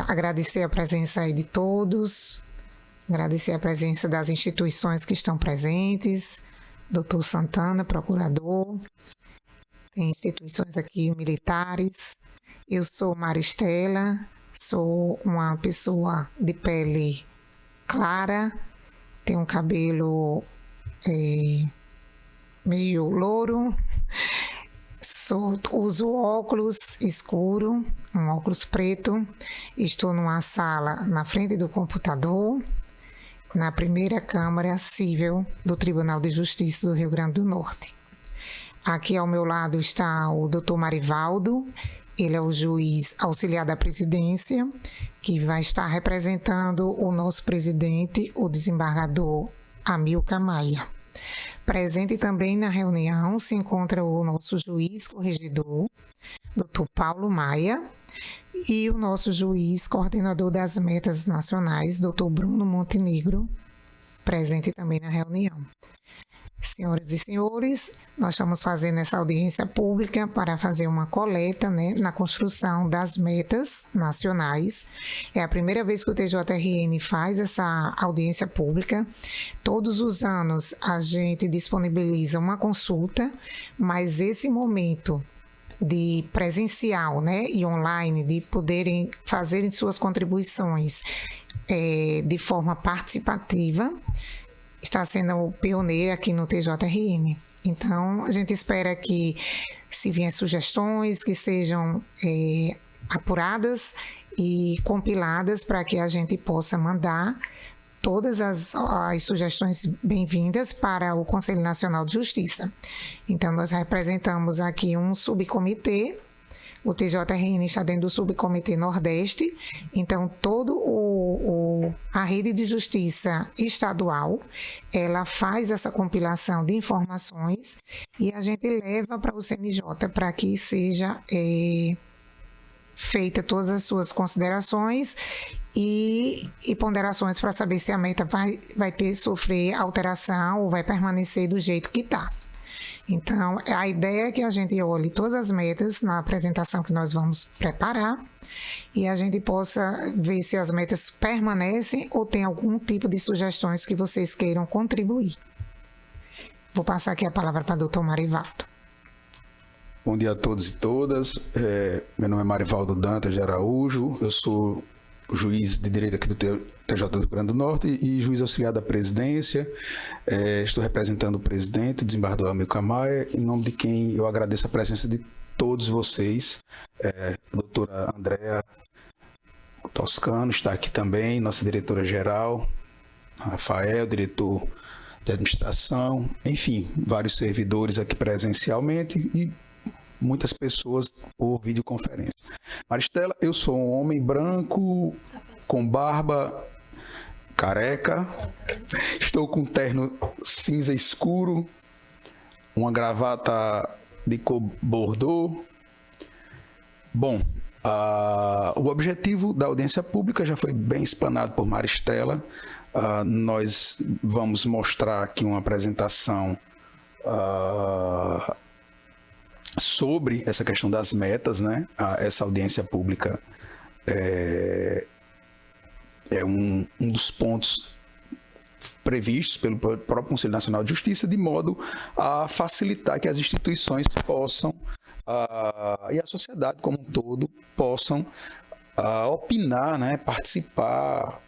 agradecer a presença aí de todos, agradecer a presença das instituições que estão presentes, doutor Santana, procurador, tem instituições aqui militares. Eu sou Maristela, sou uma pessoa de pele clara, tenho um cabelo meio louro, uso óculos escuro, um óculos preto, estou numa sala na frente do computador, na primeira Câmara Cível do Tribunal de Justiça do Rio Grande do Norte. Aqui ao meu lado está o doutor Marivaldo, ele é o juiz auxiliar da presidência, que vai estar representando o nosso presidente, o desembargador Amilcar Maia. Presente também na reunião se encontra o nosso juiz corregedor, doutor Paulo Maia, e o nosso juiz coordenador das metas nacionais, doutor Bruno Montenegro, presente também na reunião. Senhoras e senhores, nós estamos fazendo essa audiência pública para fazer uma coleta, na construção das metas nacionais. É a primeira vez que o TJRN faz essa audiência pública. Todos os anos a gente disponibiliza uma consulta, mas esse momento de presencial, e online, de poderem fazerem suas contribuições de forma participativa, está sendo pioneira aqui no TJRN. Então, a gente espera que, se vier sugestões, que sejam apuradas e compiladas para que a gente possa mandar todas as sugestões bem-vindas para o Conselho Nacional de Justiça. Então, nós representamos aqui um subcomitê. O TJRN está dentro do subcomitê Nordeste, então a rede de justiça estadual, ela faz essa compilação de informações e a gente leva para o CNJ para que seja feita todas as suas considerações e ponderações para saber se a meta vai sofrer alteração ou vai permanecer do jeito que está. Então, a ideia é que a gente olhe todas as metas na apresentação que nós vamos preparar e a gente possa ver se as metas permanecem ou tem algum tipo de sugestões que vocês queiram contribuir. Vou passar aqui a palavra para o doutor Marivaldo. Bom dia a todos e todas. Meu nome é Marivaldo Dantas de Araújo, eu sou juiz de direito aqui do TJ do Rio Grande do Norte e juiz auxiliar da presidência. Estou representando o presidente, o desembargador Amilcar Maia, em nome de quem eu agradeço a presença de todos vocês. A doutora Andréa Toscano está aqui também, nossa diretora-geral, Rafael, diretor de administração, enfim, vários servidores aqui presencialmente e muitas pessoas por videoconferência. Maristela, eu sou um homem branco, com barba, careca, estou com um terno cinza escuro, uma gravata de cor bordô. Bom, o objetivo da audiência pública já foi bem explanado por Maristela. Nós vamos mostrar aqui uma apresentação sobre essa questão das metas, essa audiência pública é um dos pontos previstos pelo próprio Conselho Nacional de Justiça, de modo a facilitar que as instituições possam, e a sociedade como um todo, possam opinar, participar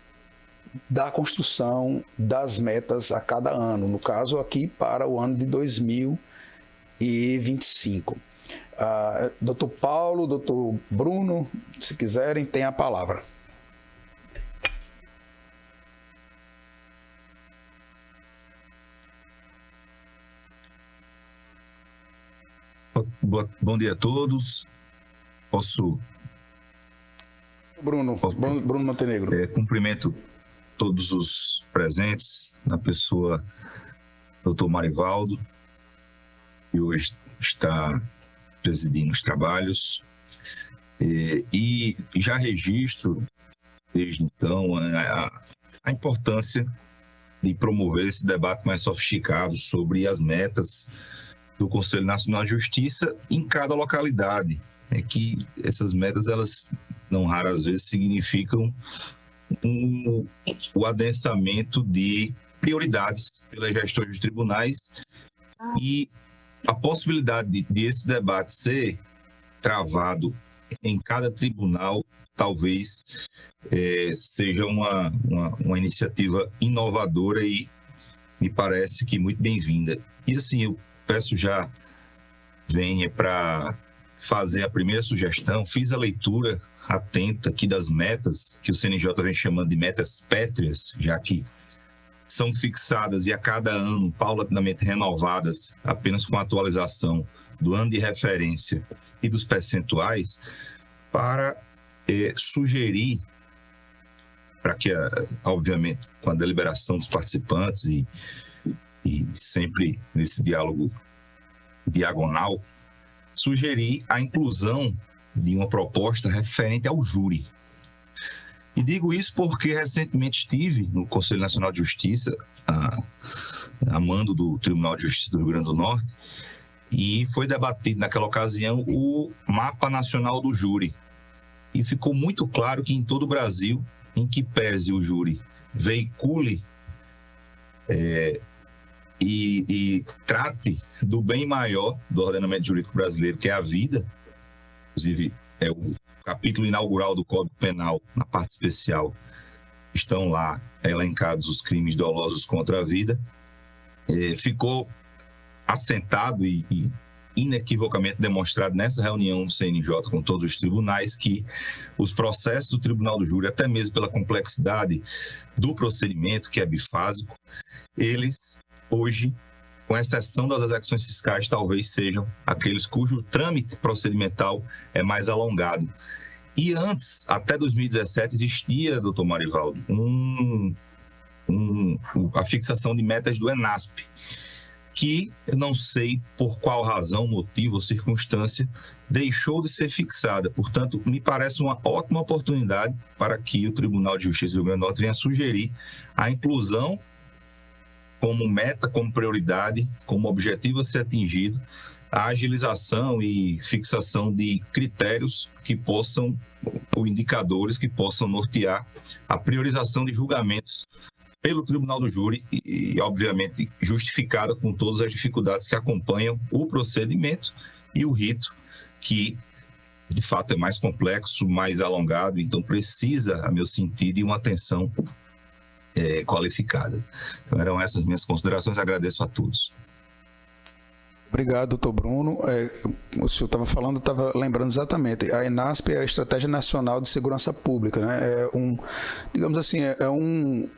da construção das metas a cada ano, no caso aqui para o ano de 2025. Doutor Paulo, doutor Bruno, se quiserem, tem a palavra. Bom dia a todos. Bruno Montenegro. Cumprimento todos os presentes, na pessoa do Dr. Marivaldo, que hoje está presidindo os trabalhos, e já registro desde então a importância de promover esse debate mais sofisticado sobre as metas do Conselho Nacional de Justiça em cada localidade, é que essas metas, elas não raras vezes significam o adensamento de prioridades pelas gestões dos tribunais e a possibilidade de esse debate ser travado em cada tribunal talvez seja uma iniciativa inovadora e me parece que muito bem-vinda. E assim, eu peço já venha para fazer a primeira sugestão, fiz a leitura atenta aqui das metas, que o CNJ vem chamando de metas pétreas, já que são fixadas e a cada ano paulatinamente renovadas, apenas com a atualização do ano de referência e dos percentuais, para sugerir, para que, obviamente, com a deliberação dos participantes e sempre nesse diálogo diagonal, sugerir a inclusão de uma proposta referente ao júri. E digo isso porque recentemente estive no Conselho Nacional de Justiça, a mando do Tribunal de Justiça do Rio Grande do Norte, e foi debatido naquela ocasião o Mapa Nacional do Júri. E ficou muito claro que em todo o Brasil, em que pese o júri veicule e trate do bem maior do ordenamento jurídico brasileiro, que é a vida, inclusive é o capítulo inaugural do Código Penal, na parte especial, estão lá elencados os crimes dolosos contra a vida, ficou assentado e inequivocamente demonstrado nessa reunião do CNJ com todos os tribunais que os processos do Tribunal do Júri, até mesmo pela complexidade do procedimento, que é bifásico, eles hoje, com exceção das execuções fiscais, talvez sejam aqueles cujo trâmite procedimental é mais alongado. E antes, até 2017, existia, doutor Marivaldo, a fixação de metas do ENASP, que eu não sei por qual razão, motivo ou circunstância, deixou de ser fixada. Portanto, me parece uma ótima oportunidade para que o Tribunal de Justiça do Rio Grande do Norte venha sugerir a inclusão como meta, como prioridade, como objetivo a ser atingido, a agilização e fixação de critérios que possam, ou indicadores que possam nortear a priorização de julgamentos pelo Tribunal do Júri e, obviamente, justificada com todas as dificuldades que acompanham o procedimento e o rito, que, de fato, é mais complexo, mais alongado, então precisa, a meu sentir, de uma atenção qualificada. Então, eram essas minhas considerações, agradeço a todos. Obrigado, doutor Bruno. O senhor estava falando, eu estava lembrando exatamente. A ENASP é a Estratégia Nacional de Segurança Pública, né? Digamos assim, um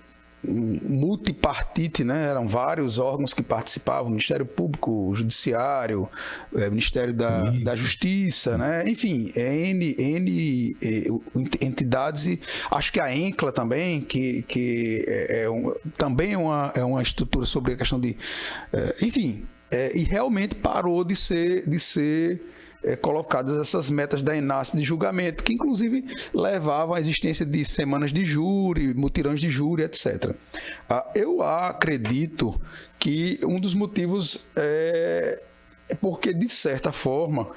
multipartite, né? Eram vários órgãos que participavam, o Ministério Público, o Judiciário, o Ministério da Justiça, né? Enfim, N entidades, e acho que a ENCLA também, que também é uma estrutura sobre a questão de... enfim, e realmente parou de ser colocadas essas metas da ENASP de julgamento, que inclusive levavam à existência de semanas de júri, mutirões de júri, etc. Eu acredito que um dos motivos é porque, de certa forma,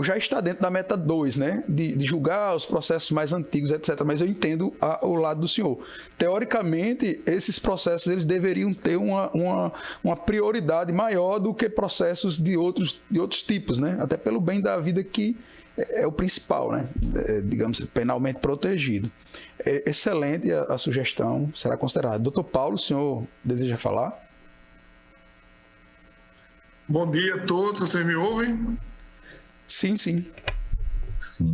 já está dentro da meta 2, né? De julgar os processos mais antigos, etc. Mas eu entendo o lado do senhor. Teoricamente, esses processos eles deveriam ter uma prioridade maior do que processos de outros tipos, né? Até pelo bem da vida, que é o principal, né? Digamos, penalmente protegido. Excelente a sugestão, será considerada. Doutor Paulo, o senhor deseja falar? Bom dia a todos, vocês me ouvem? Sim.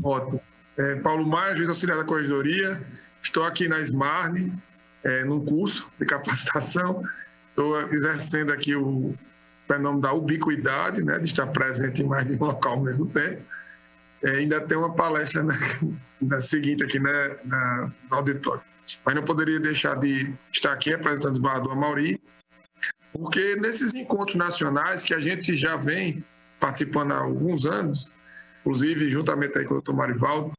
Ótimo. Paulo Maia, juiz auxiliar da Corregedoria. Estou aqui na SMARN, num curso de capacitação. Estou exercendo aqui o fenômeno da ubiquidade, né, de estar presente em mais de um local ao mesmo tempo. Ainda tem uma palestra na seguinte aqui, né, no auditório. Mas não poderia deixar de estar aqui representando o Desembargador Amauri, porque nesses encontros nacionais que a gente já vem participando há alguns anos, inclusive juntamente aí com o doutor Marivaldo,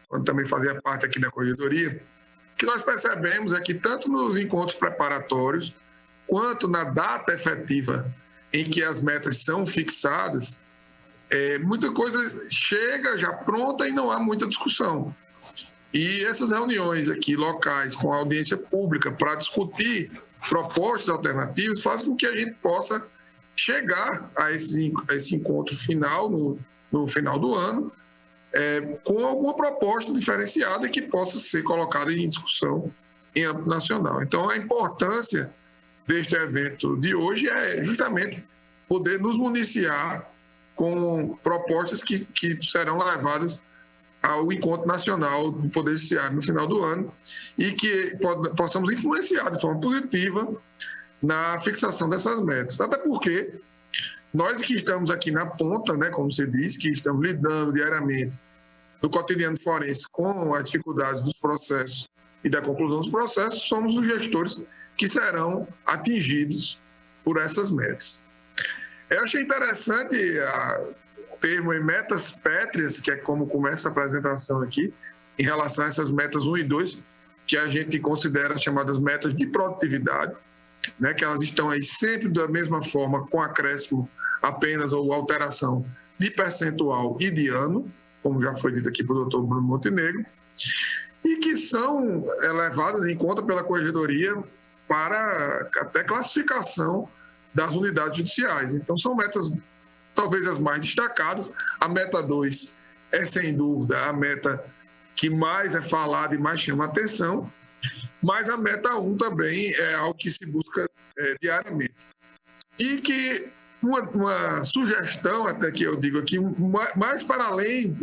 quando também fazia parte aqui da Corregedoria, o que nós percebemos é que tanto nos encontros preparatórios, quanto na data efetiva em que as metas são fixadas, muita coisa chega já pronta e não há muita discussão. E essas reuniões aqui locais com a audiência pública para discutir propostas alternativas fazem com que a gente possa chegar a esse encontro final, no final do ano, com alguma proposta diferenciada que possa ser colocada em discussão em âmbito nacional. Então, a importância deste evento de hoje é justamente poder nos municiar com propostas que serão levadas ao encontro nacional do Poder Judiciário no final do ano e que possamos influenciar de forma positiva na fixação dessas metas. Até porque nós que estamos aqui na ponta, né, como você disse, que estamos lidando diariamente no cotidiano forense com as dificuldades dos processos e da conclusão dos processos, somos os gestores que serão atingidos por essas metas. Eu achei interessante o termo metas pétreas, que é como começa a apresentação aqui, em relação a essas metas 1 e 2, que a gente considera chamadas metas de produtividade, né, que elas estão aí sempre da mesma forma, com acréscimo apenas ou alteração de percentual e de ano, como já foi dito aqui pelo doutor Bruno Montenegro, e que são levadas em conta pela Corregedoria para até classificação das unidades judiciais. Então, são metas talvez as mais destacadas. A meta 2 é, sem dúvida, a meta que mais é falada e mais chama a atenção, mas a meta 1 também é algo que se busca diariamente. E que uma sugestão, até que eu digo aqui, mais para além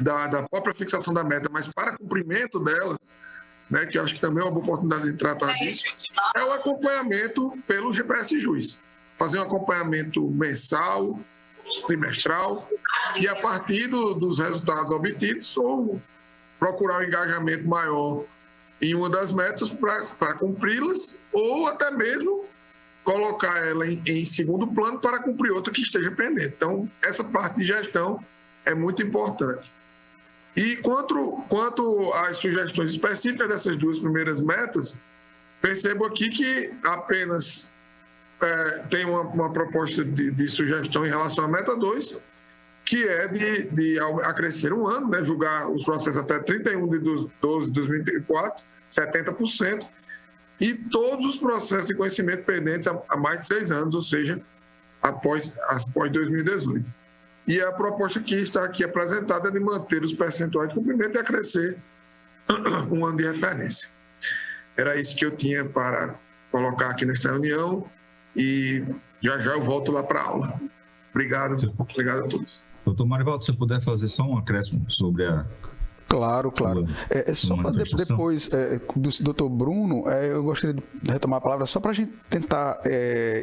da própria fixação da meta, mas para cumprimento delas, né, que eu acho que também é uma boa oportunidade de tratar disso, é o acompanhamento pelo GPS Juiz. Fazer um acompanhamento mensal, trimestral, e a partir dos resultados obtidos, ou procurar um engajamento maior em uma das metas para cumpri-las, ou até mesmo colocar ela em segundo plano para cumprir outra que esteja pendente. Então, essa parte de gestão é muito importante. E quanto às sugestões específicas dessas duas primeiras metas, percebo aqui que apenas tem uma proposta de sugestão em relação à meta 2, que é de acrescer um ano, né, julgar os processos até 31 de 12 de 2024, 70%, e todos os processos de conhecimento pendentes há mais de 6 anos, ou seja, após 2018. E a proposta que está aqui apresentada é de manter os percentuais de cumprimento e acrescer um ano de referência. Era isso que eu tinha para colocar aqui nesta reunião e já eu volto lá para a aula. Obrigado a todos. Doutor Marivaldo, se puder fazer só um acréscimo sobre a... Claro. Só para depois, do doutor Bruno, eu gostaria de retomar a palavra só para a gente tentar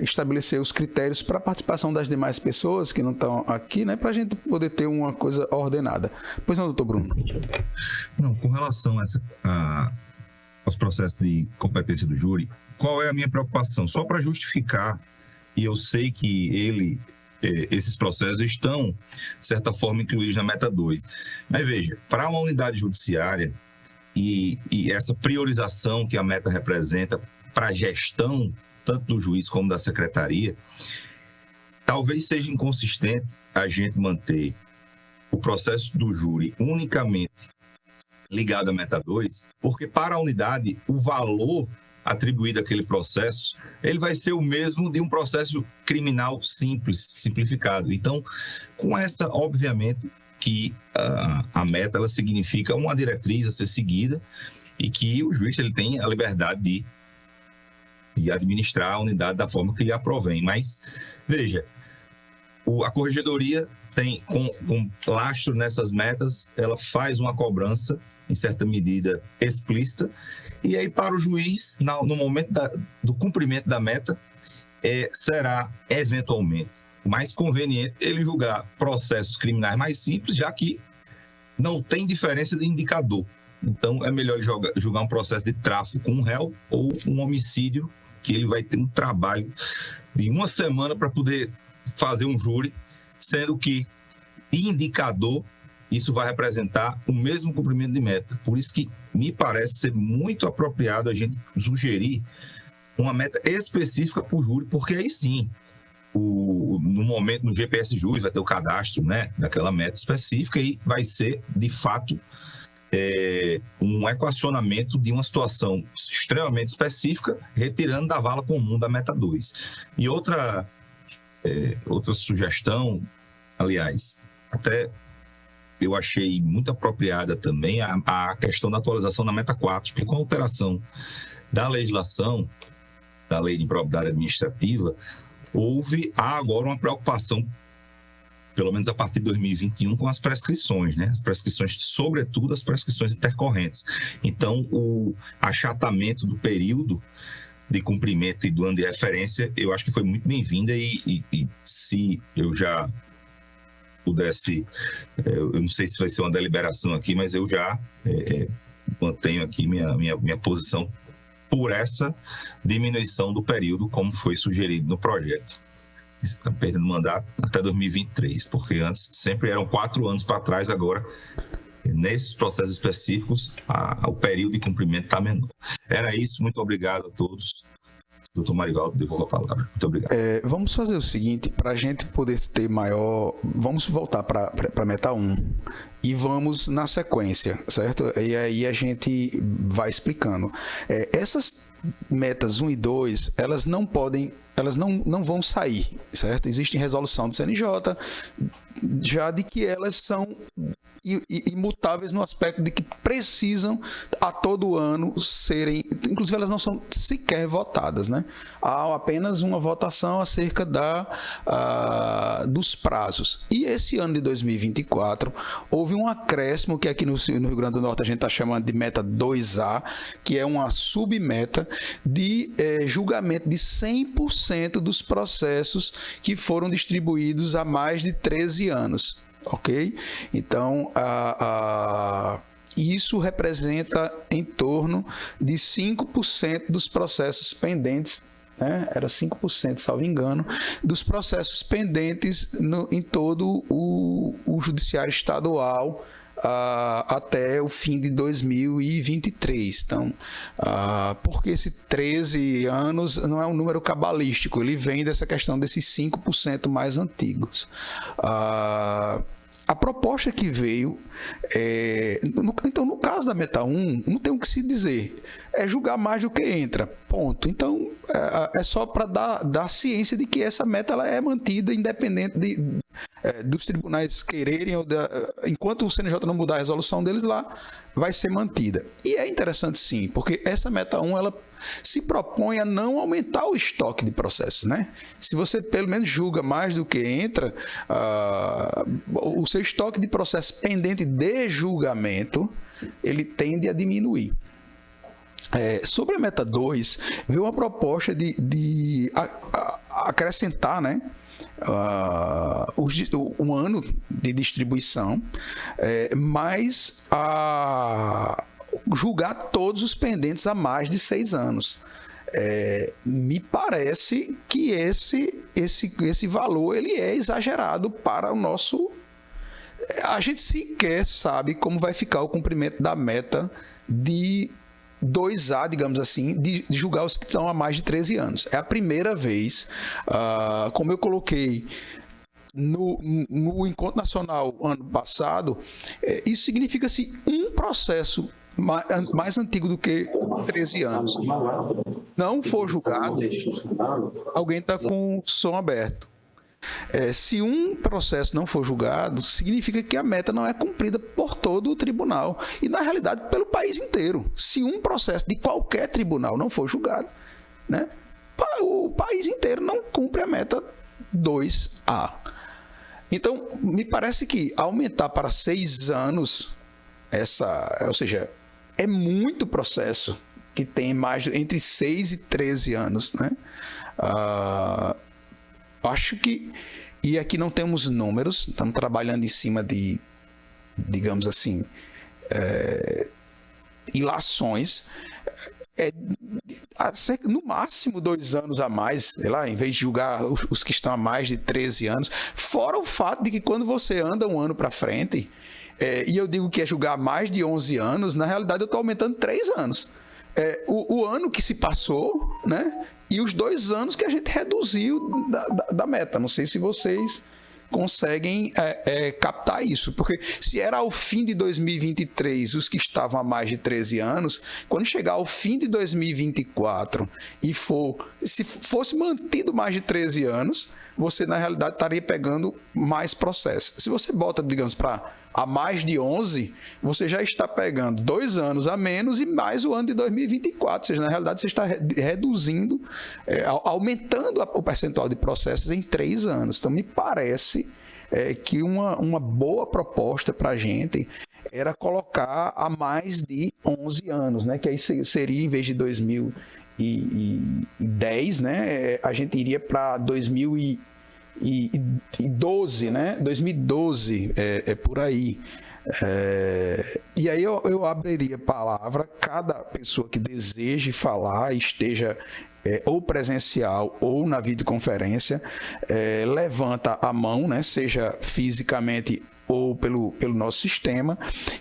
estabelecer os critérios para a participação das demais pessoas que não estão aqui, né, para a gente poder ter uma coisa ordenada. Pois não, doutor Bruno? Não, com relação aos processos de competência do júri, qual é a minha preocupação? Só para justificar, e eu sei que esses processos estão, de certa forma, incluídos na meta 2. Mas veja, para uma unidade judiciária e essa priorização que a meta representa para a gestão, tanto do juiz como da secretaria, talvez seja inconsistente a gente manter o processo do júri unicamente ligado à meta 2, porque para a unidade o valor atribuído àquele processo, ele vai ser o mesmo de um processo criminal simples, simplificado. Então, com essa, obviamente, que a meta, ela significa uma diretriz a ser seguida e que o juiz ele tem a liberdade de administrar a unidade da forma que lhe aprovém. Mas, veja, a Corregedoria tem, com lastro nessas metas, ela faz uma cobrança, em certa medida, explícita. E aí, para o juiz, no momento do cumprimento da meta, será, eventualmente, mais conveniente ele julgar processos criminais mais simples, já que não tem diferença de indicador. Então, é melhor julgar um processo de tráfico com um réu ou um homicídio, que ele vai ter um trabalho de uma semana para poder fazer um júri, sendo que indicador, isso vai representar o mesmo cumprimento de meta. Por isso que me parece ser muito apropriado a gente sugerir uma meta específica para o júri, porque aí sim, no momento, no GPS JUS, vai ter o cadastro, né, daquela meta específica e vai ser, de fato, um equacionamento de uma situação extremamente específica, retirando da vala comum da meta 2. E outra sugestão, aliás, até eu achei muito apropriada também a questão da atualização da meta 4, porque com a alteração da legislação, da lei de improbidade administrativa, há agora uma preocupação, pelo menos a partir de 2021, com as prescrições, né? As prescrições, sobretudo as prescrições intercorrentes. Então, o achatamento do período de cumprimento e do ano de referência, eu acho que foi muito bem-vinda e se eu já pudesse, eu não sei se vai ser uma deliberação aqui, mas eu já mantenho aqui minha posição por essa diminuição do período, como foi sugerido no projeto. Perdendo o mandato até 2023, porque antes sempre eram 4 anos para trás, agora, nesses processos específicos, o período de cumprimento está menor. Era isso, muito obrigado a todos. Doutor Marivaldo, devolvo a palavra. Muito obrigado. Vamos fazer o seguinte, para a gente poder ter maior... Vamos voltar para a meta 1 e vamos na sequência, certo? E aí a gente vai explicando. Essas metas 1 e 2, elas não vão sair, certo? Existe resolução do CNJ já de que elas são imutáveis no aspecto de que precisam a todo ano serem, inclusive elas não são sequer votadas, né? Há apenas uma votação acerca dos prazos. E esse ano de 2024 houve um acréscimo que aqui no Rio Grande do Norte a gente está chamando de meta 2A, que é uma submeta de julgamento de 100% dos processos que foram distribuídos há mais de 13 anos. Ok? Então, isso representa em torno de 5% dos processos pendentes, né? Era 5%, salvo engano, dos processos pendentes em todo o judiciário estadual até o fim de 2023. Então, porque esse 13 anos não é um número cabalístico, ele vem dessa questão desses 5% mais antigos. A proposta que veio, então no caso da meta 1, não tem o que se dizer, é julgar mais do que entra, ponto. Então é só para dar ciência de que essa meta ela é mantida independente dos tribunais quererem, enquanto o CNJ não mudar a resolução deles lá, vai ser mantida. E é interessante sim, porque essa meta 1 ela se propõe a não aumentar o estoque de processos, né? Se você pelo menos julga mais do que entra, o seu estoque de processos pendente de julgamento, ele tende a diminuir. Sobre a meta 2, veio uma proposta de acrescentar, né, um ano de distribuição, mas julgar todos os pendentes há mais de 6 anos. Me parece que esse valor ele é exagerado para o nosso... A gente sequer sabe como vai ficar o cumprimento da meta de 2A, digamos assim, de julgar os que estão há mais de 13 anos. É a primeira vez, como eu coloquei no Encontro Nacional ano passado, isso significa se um processo mais antigo do que 13 anos não for julgado, alguém está com o som aberto. Se um processo não for julgado, significa que a meta não é cumprida por todo o tribunal. E, na realidade, pelo país inteiro. Se um processo de qualquer tribunal não for julgado, né, o país inteiro não cumpre a meta 2A. Então, me parece que aumentar para 6 anos, ou seja, é muito processo que tem mais entre 6 e 13 anos, né? Acho que, e aqui não temos números, estamos trabalhando em cima de, digamos assim, ilações, no máximo 2 anos a mais, sei lá, em vez de julgar os que estão há mais de 13 anos, fora o fato de que quando você anda um ano para frente, e eu digo que é julgar mais de 11 anos, na realidade eu estou aumentando 3 anos. o ano que se passou, né? E os 2 anos que a gente reduziu da meta. Não sei se vocês conseguem captar isso, porque se era ao fim de 2023 os que estavam há mais de 13 anos, quando chegar ao fim de 2024 e se fosse mantido mais de 13 anos, você na realidade estaria pegando mais processos. Se você bota, digamos, para a mais de 11, você já está pegando 2 anos a menos e mais o ano de 2024, ou seja, na realidade você está reduzindo, aumentando o percentual de processos em 3 anos. Então me parece que uma boa proposta para a gente era colocar a mais de 11 anos, né? Que aí seria, em vez de 2010, né? A gente iria para 2012, né? 2012, por aí. E aí eu abriria a palavra, cada pessoa que deseje falar, esteja ou presencial ou na videoconferência, levanta a mão, né? Seja fisicamente ou pelo nosso sistema,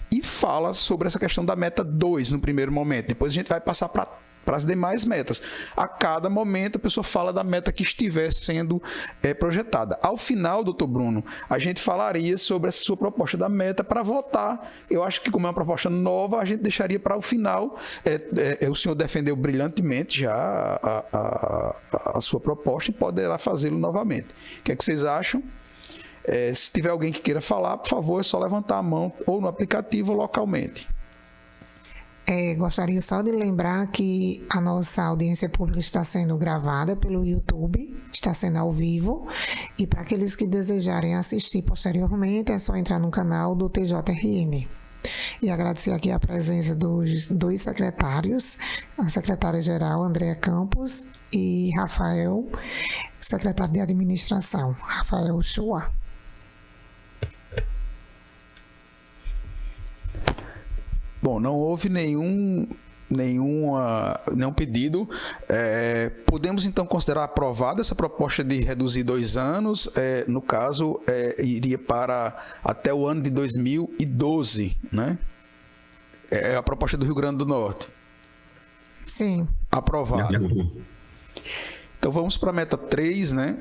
e fala sobre essa questão da meta 2 no primeiro momento. Depois a gente vai passar para as demais metas. A cada momento a pessoa fala da meta que estiver sendo projetada. Ao final, doutor Bruno, a gente falaria sobre essa sua proposta da meta para votar. Eu acho que, como é uma proposta nova, a gente deixaria para o final. O senhor defendeu brilhantemente já a sua proposta e poderá fazê-lo novamente. O que é que vocês acham? Se tiver alguém que queira falar, por favor, é só levantar a mão ou no aplicativo ou localmente. Gostaria só de lembrar que a nossa audiência pública está sendo gravada pelo YouTube, está sendo ao vivo, e para aqueles que desejarem assistir posteriormente, é só entrar no canal do TJRN. E agradecer aqui a presença dos 2 secretários, a secretária-geral Andréa Campos e Rafael, secretário de administração, Rafael Chua. Bom, não houve nenhum pedido. Podemos então considerar aprovada essa proposta de reduzir 2 anos. No caso, iria para até o ano de 2012, né? É a proposta do Rio Grande do Norte. Sim. Aprovado. Então vamos para a meta 3, né?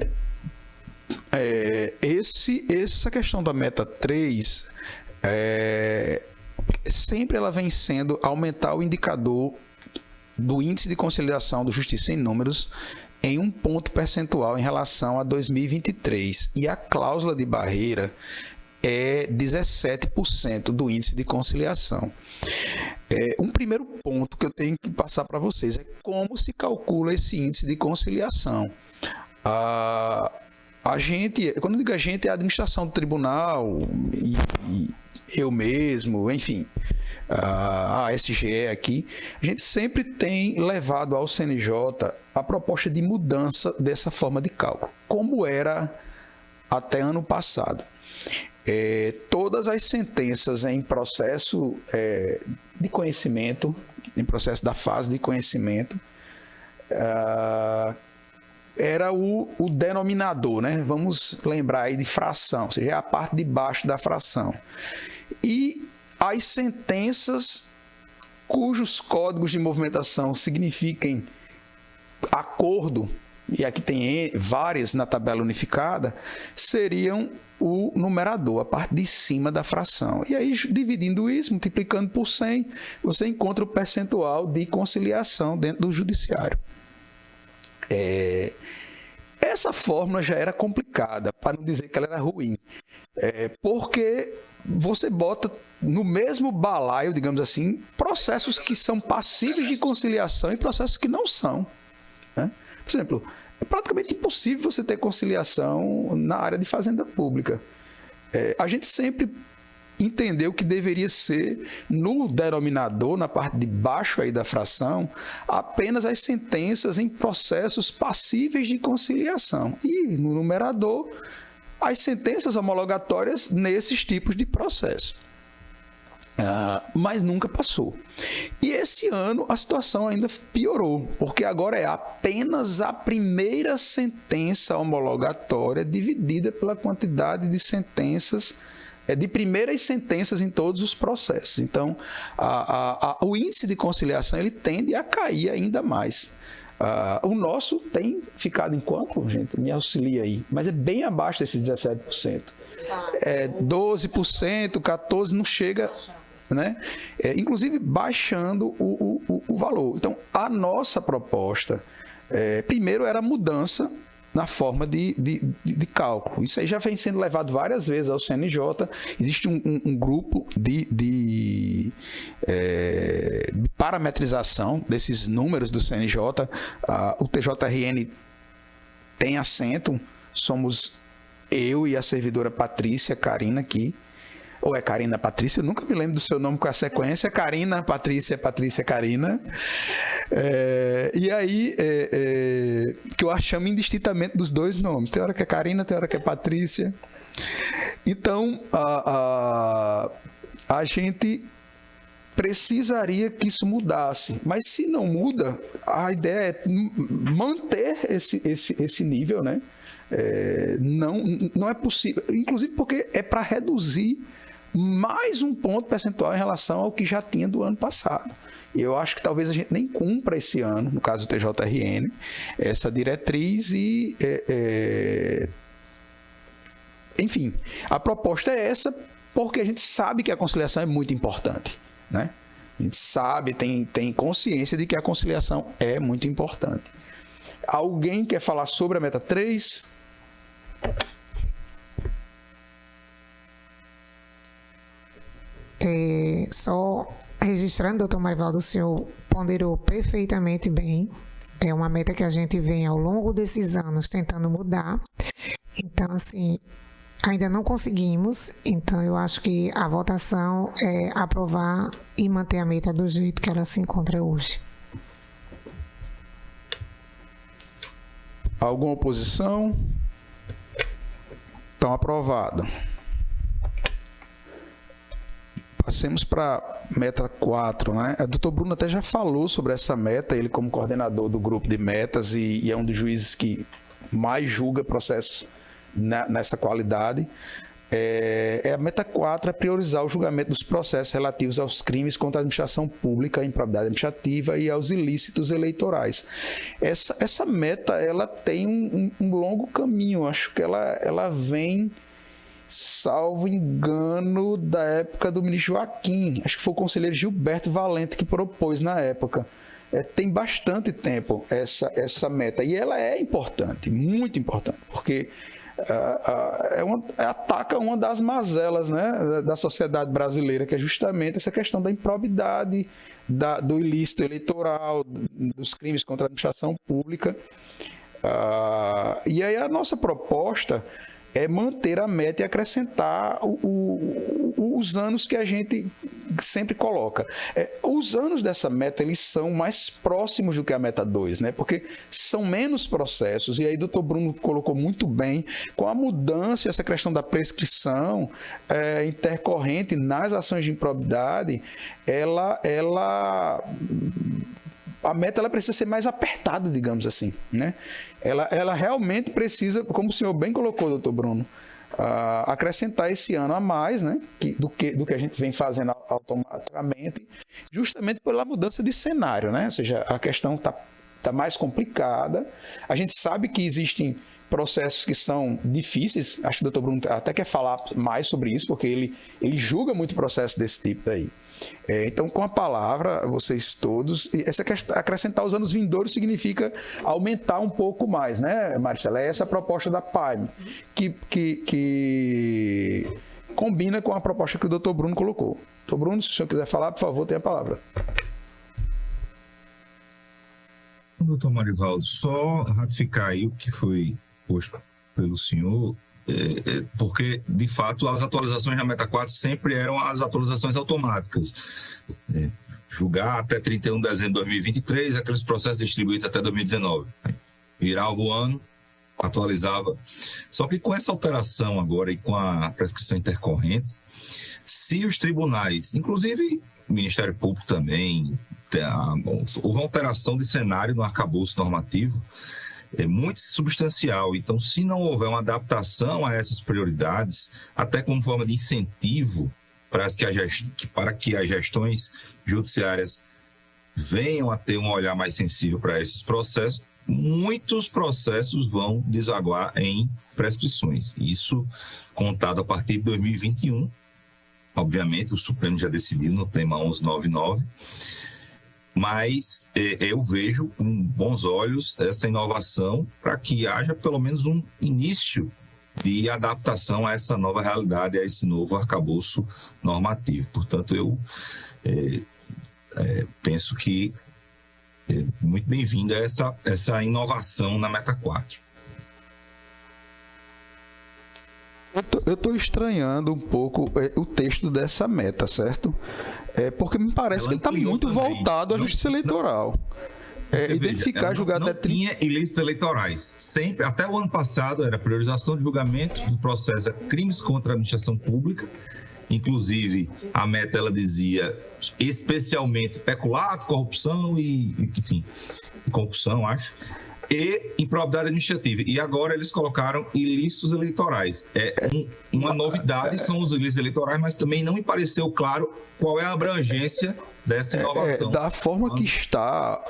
Essa questão da meta 3 sempre ela vem sendo aumentar o indicador do índice de conciliação do Justiça em Números em 1 ponto percentual em relação a 2023. E a cláusula de barreira é 17% do índice de conciliação. Um primeiro ponto que eu tenho que passar para vocês é como se calcula esse índice de conciliação. A gente, quando eu digo a gente, é a administração do tribunal e eu mesmo, enfim, a SGE aqui, a gente sempre tem levado ao CNJ a proposta de mudança dessa forma de cálculo, como era até ano passado. Todas as sentenças em processo de conhecimento, em processo da fase de conhecimento, era o denominador, né? Vamos lembrar aí de fração, ou seja, é a parte de baixo da fração. E as sentenças cujos códigos de movimentação signifiquem acordo, e aqui tem várias na tabela unificada, seriam o numerador, a parte de cima da fração. E aí, dividindo isso, multiplicando por 100, você encontra o percentual de conciliação dentro do judiciário. Essa fórmula já era complicada, para não dizer que ela era ruim, porque você bota no mesmo balaio, digamos assim, processos que são passíveis de conciliação e processos que não são, né? Por exemplo, é praticamente impossível você ter conciliação na área de fazenda pública. A gente sempre entendeu que deveria ser no denominador, na parte de baixo aí da fração, apenas as sentenças em processos passíveis de conciliação. E no numerador, as sentenças homologatórias nesses tipos de processo. Mas nunca passou. E esse ano a situação ainda piorou, porque agora é apenas a primeira sentença homologatória dividida pela quantidade de sentenças de primeiras sentenças em todos os processos. Então, o índice de conciliação ele tende a cair ainda mais. O nosso tem ficado em quanto, gente? Me auxilia aí. Mas é bem abaixo desses 17%. 12%, 14%, não chega... Né? Inclusive baixando o valor. Então, a nossa proposta, primeiro, era a mudança na forma de cálculo. Isso aí já vem sendo levado várias vezes ao CNJ. Existe um grupo de parametrização desses números do CNJ. O TJRN tem assento, somos eu e a servidora Patrícia Carina aqui. Ou é Carina Patrícia? Eu nunca me lembro do seu nome com a sequência. Carina, Patrícia, Carina. E aí, que eu chamo indistintamente dos dois nomes. Tem hora que é Carina, tem hora que é Patrícia. Então, a gente precisaria que isso mudasse. Mas se não muda, a ideia é manter esse nível, né? Não é possível. Inclusive porque é para reduzir mais um ponto percentual em relação ao que já tinha do ano passado. E eu acho que talvez a gente nem cumpra esse ano, no caso do TJRN, essa diretriz e... enfim, a proposta é essa porque a gente sabe que a conciliação é muito importante, né? A gente sabe, tem consciência de que a conciliação é muito importante. Alguém quer falar sobre a meta 3? Só registrando, doutor Marivaldo, o senhor ponderou perfeitamente bem. É uma meta que a gente vem ao longo desses anos tentando mudar. Então, assim, ainda não conseguimos. Então, eu acho que a votação é aprovar e manter a meta do jeito que ela se encontra hoje. Alguma oposição? Então, aprovado. Passemos para a meta 4, né? O doutor Bruno até já falou sobre essa meta, ele como coordenador do grupo de metas e é um dos juízes que mais julga processos nessa qualidade. A meta 4 é priorizar o julgamento dos processos relativos aos crimes contra a administração pública, a improbidade administrativa e aos ilícitos eleitorais. Essa meta ela tem um longo caminho, acho que ela vem... salvo engano, da época do ministro Joaquim. Acho que foi o conselheiro Gilberto Valente que propôs na época. Tem bastante tempo essa meta. E ela é importante, muito importante, porque ataca uma das mazelas, né, da sociedade brasileira, que é justamente essa questão da improbidade, do ilícito eleitoral, dos crimes contra a administração pública. E aí a nossa proposta é manter a meta e acrescentar os anos que a gente sempre coloca. Os anos dessa meta, eles são mais próximos do que a meta 2, né? Porque são menos processos, e aí o doutor Bruno colocou muito bem, com a mudança, essa questão da prescrição intercorrente nas ações de improbidade, a meta ela precisa ser mais apertada, digamos assim, né? Ela realmente precisa, como o senhor bem colocou, doutor Bruno, acrescentar esse ano a mais, né, do que a gente vem fazendo automaticamente, justamente pela mudança de cenário, né? Ou seja, a questão tá mais complicada. A gente sabe que existem processos que são difíceis. Acho que o doutor Bruno até quer falar mais sobre isso, porque ele julga muito processo desse tipo daí. Então, com a palavra, vocês todos, acrescentar os anos vindouros significa aumentar um pouco mais, né, Marcela? É essa a proposta da PAIM, que combina com a proposta que o doutor Bruno colocou. Doutor Bruno, se o senhor quiser falar, por favor, tem a palavra. Doutor Marivaldo, só ratificar aí o que foi posto pelo senhor, porque, de fato, as atualizações na Meta 4 sempre eram as atualizações automáticas. Julgar até 31 de dezembro de 2023, aqueles processos distribuídos até 2019. Virava o ano, atualizava. Só que com essa alteração agora e com a prescrição intercorrente, se os tribunais, inclusive o Ministério Público também, houve uma alteração de cenário no arcabouço normativo, muito substancial. Então, se não houver uma adaptação a essas prioridades, até como forma de incentivo para que as gestões judiciárias venham a ter um olhar mais sensível para esses processos, muitos processos vão desaguar em prescrições. Isso contado a partir de 2021. Obviamente, o Supremo já decidiu no tema 1199, mas eu vejo com bons olhos essa inovação para que haja pelo menos um início de adaptação a essa nova realidade, a esse novo arcabouço normativo. Portanto, eu penso que é muito bem-vinda essa inovação na Meta 4. Eu estou estranhando um pouco o texto dessa meta, certo? Porque me parece que ele está muito voltado à justiça eleitoral. Identificar, julgar... Não tinha ilícitos eleitorais. Sempre, até o ano passado, era priorização de julgamento do processo a crimes contra a administração pública. Inclusive, a meta, ela dizia especialmente peculato, corrupção enfim, concussão, acho, e improbidade administrativa. E agora eles colocaram ilícitos eleitorais. Uma novidade são os ilícitos eleitorais, mas também não me pareceu claro qual é a abrangência dessa inovação. Da forma que está,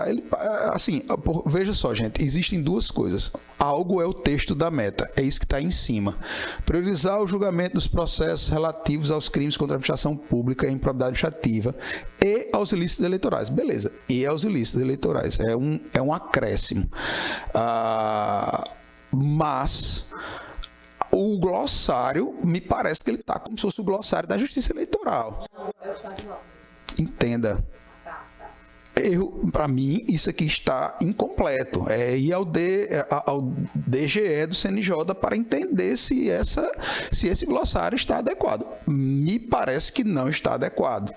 ele, assim, veja só, gente, existem duas coisas. Algo é o texto da meta, é isso que está em cima. Priorizar o julgamento dos processos relativos aos crimes contra a administração pública e improbidade administrativa e aos ilícitos eleitorais. Beleza, e aos ilícitos eleitorais. É um acréscimo. Mas o glossário, me parece que ele está como se fosse o glossário da justiça eleitoral. Entenda. Para mim, isso aqui está incompleto. Ir ao DGE do CNJ para entender se esse glossário está adequado. Me parece que não está adequado.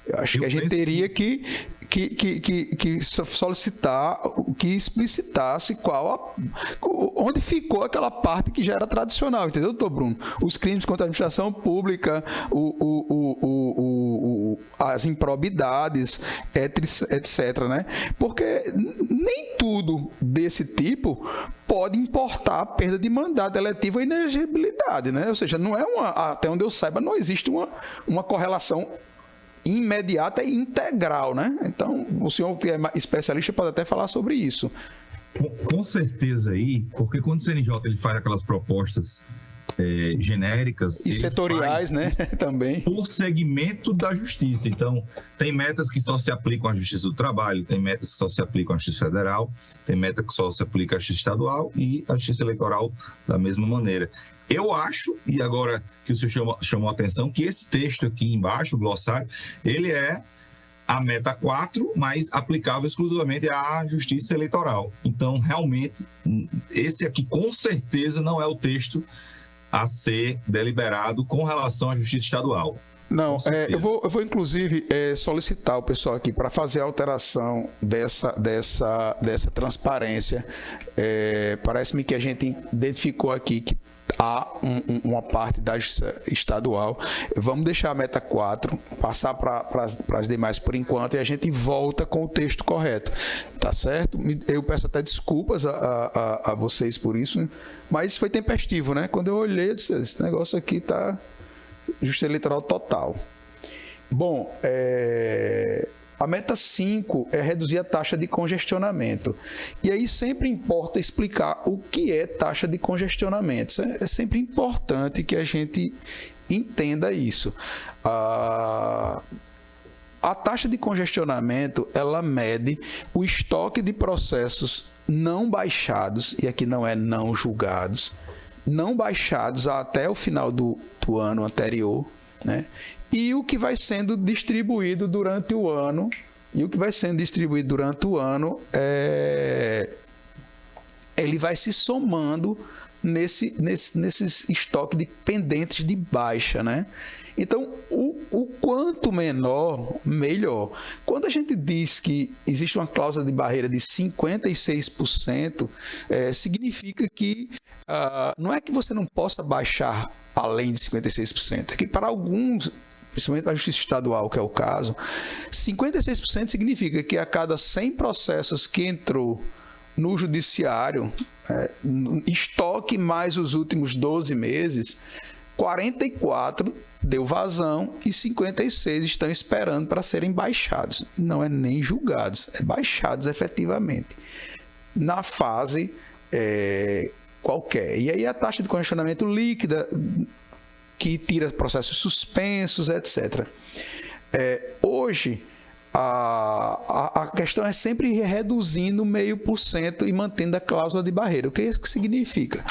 Eu acho que a gente teria que solicitar, que explicitasse onde ficou aquela parte que já era tradicional, entendeu, doutor Bruno? Os crimes contra a administração pública, as improbidades, etc, né? Porque nem tudo desse tipo pode importar a perda de mandato eletivo e inexigibilidade, né? Ou seja, não é até onde eu saiba, não existe uma correlação imediata e integral, né? Então, o senhor que é especialista pode até falar sobre isso. Com certeza aí, porque quando o CNJ ele faz aquelas propostas genéricas e setoriais, né? Também por segmento da justiça. Então, tem metas que só se aplicam à justiça do trabalho, tem metas que só se aplicam à justiça federal, tem meta que só se aplica à justiça estadual e à justiça eleitoral da mesma maneira. Eu acho, e agora que o senhor chamou a atenção, que esse texto aqui embaixo, o glossário, ele é a meta 4, mas aplicável exclusivamente à justiça eleitoral. Então, realmente, esse aqui com certeza não é o texto a ser deliberado com relação à justiça estadual. Não, eu vou inclusive solicitar o pessoal aqui para fazer a alteração dessa transparência. Parece-me que a gente identificou aqui que há uma parte da justiça estadual. Vamos deixar a meta 4, passar para as demais por enquanto e a gente volta com o texto correto. Tá certo? Eu peço até desculpas a vocês por isso, mas foi tempestivo, né? Quando eu olhei, eu disse, esse negócio aqui tá justiça eleitoral total. Bom, a meta 5 é reduzir a taxa de congestionamento. E aí sempre importa explicar o que é taxa de congestionamento. É sempre importante que a gente entenda isso. A taxa de congestionamento, ela mede o estoque de processos não baixados, e aqui não é não julgados, não baixados até o final do ano anterior, né? E o que vai sendo distribuído durante o ano. Ele vai se somando nesses estoques de pendentes de baixa, né? Então, o quanto menor, melhor. Quando a gente diz que existe uma cláusula de barreira de 56%, significa que não é que você não possa baixar além de 56%, é que para principalmente a justiça estadual, que é o caso, 56% significa que a cada 100 processos que entrou no judiciário, estoque mais os últimos 12 meses, 44 deu vazão e 56 estão esperando para serem baixados. Não é nem julgados, é baixados efetivamente, na fase qualquer. E aí a taxa de congestionamento líquida, que tira processos suspensos, etc. Hoje, a questão é sempre reduzindo 0,5% e mantendo a cláusula de barreira. O que isso significa?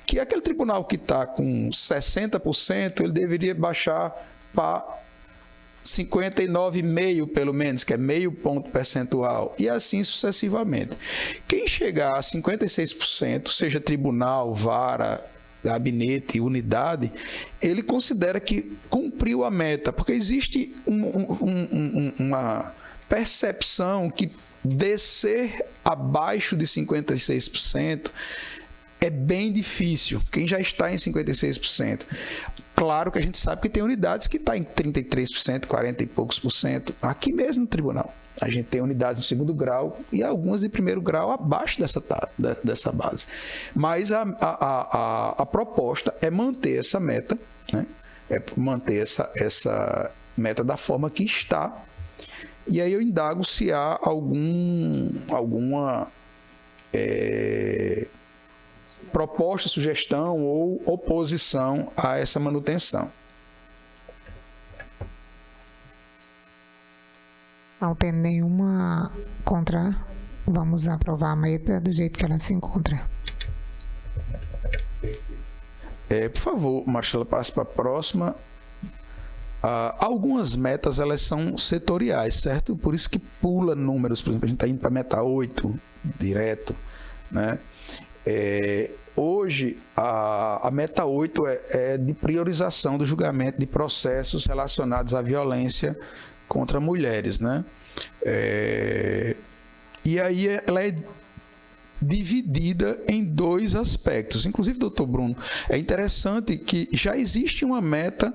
Que aquele tribunal que está com 60%, ele deveria baixar para 59,5%, pelo menos, que é meio ponto percentual, e assim sucessivamente. Quem chegar a 56%, seja tribunal, vara, gabinete, unidade, ele considera que cumpriu a meta, porque existe uma percepção que descer abaixo de 56% é bem difícil, quem já está em 56%. Claro que a gente sabe que tem unidades que estão em 33%, 40 e poucos por cento, aqui mesmo no tribunal. A gente tem unidades no segundo grau e algumas de primeiro grau abaixo dessa base. Mas a proposta é manter essa meta, né? É manter essa meta da forma que está. E aí eu indago se há alguma proposta, sugestão ou oposição a essa manutenção. Não tem nenhuma contra. Vamos aprovar a meta do jeito que ela se encontra. Por favor, Marcela, passe para a próxima. Algumas metas, elas são setoriais, certo? Por isso que pula números. Por exemplo, a gente está indo para a meta 8, direto, né? Hoje, a meta 8 é de priorização do julgamento de processos relacionados à violência contra mulheres, né? E aí ela é dividida em dois aspectos. Inclusive, doutor Bruno, é interessante que já existe uma meta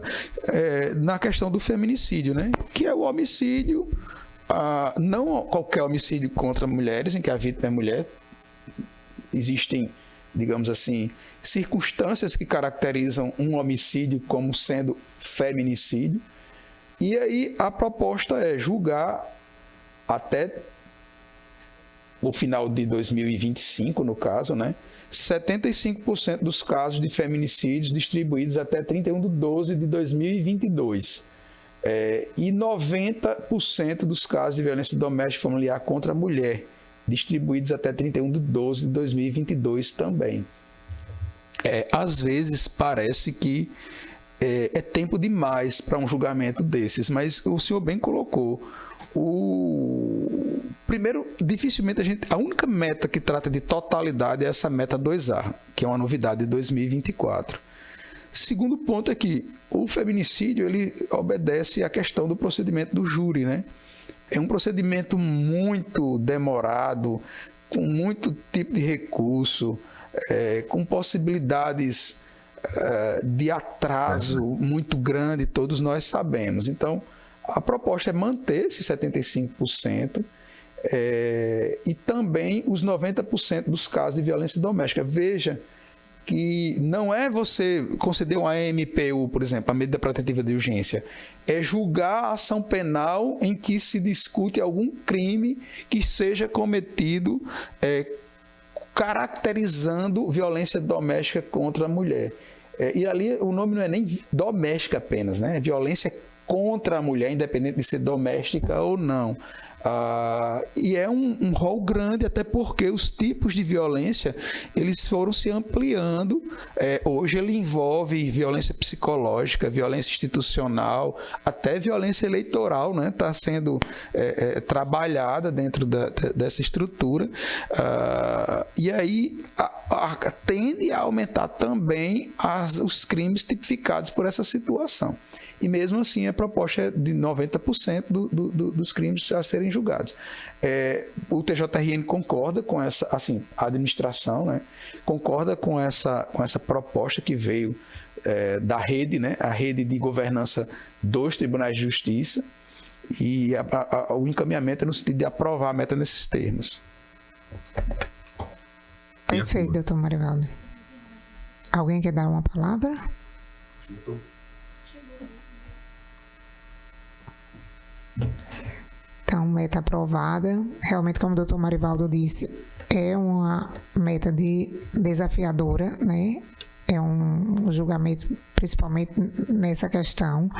na questão do feminicídio, né? Que é o homicídio, não qualquer homicídio contra mulheres, em que a vítima é mulher. Existem, digamos assim, circunstâncias que caracterizam um homicídio como sendo feminicídio. E aí a proposta é julgar até o final de 2025, no caso, né, 75% dos casos de feminicídios distribuídos até 31/12/2022. E 90% dos casos de violência doméstica familiar contra a mulher, distribuídos até 31/12/2022 também. Às vezes parece que é tempo demais para um julgamento desses, mas o senhor bem colocou. Primeiro, dificilmente a única meta que trata de totalidade é essa meta 2A, que é uma novidade de 2024. Segundo ponto é que o feminicídio, ele obedece à questão do procedimento do júri, né? É um procedimento muito demorado, com muito tipo de recurso, com possibilidades de atraso muito grande, todos nós sabemos. Então, a proposta é manter esses 75% e também os 90% dos casos de violência doméstica. Veja que não é você conceder uma AMPU, por exemplo, a medida protetiva de urgência, é julgar a ação penal em que se discute algum crime que seja cometido caracterizando violência doméstica contra a mulher. E ali o nome não é nem doméstica apenas, né? É violência contra a mulher, independente de ser doméstica ou não. E é um rol grande, até porque os tipos de violência eles foram se ampliando. Hoje ele envolve violência psicológica, violência institucional, até violência eleitoral, né? Está sendo trabalhada dentro dessa estrutura. E aí tende a aumentar também os crimes tipificados por essa situação. E mesmo assim a proposta é de 90% dos crimes a serem julgados. O TJRN concorda com essa, assim, a administração, né, concorda com essa proposta que veio da rede, né? A rede de governança dos tribunais de justiça, e o encaminhamento é no sentido de aprovar a meta nesses termos. Perfeito, doutor Marivaldo. Alguém quer dar uma palavra? Então, meta aprovada. Realmente, como o doutor Marivaldo disse, é uma meta desafiadora, né? É um julgamento, principalmente nessa questão,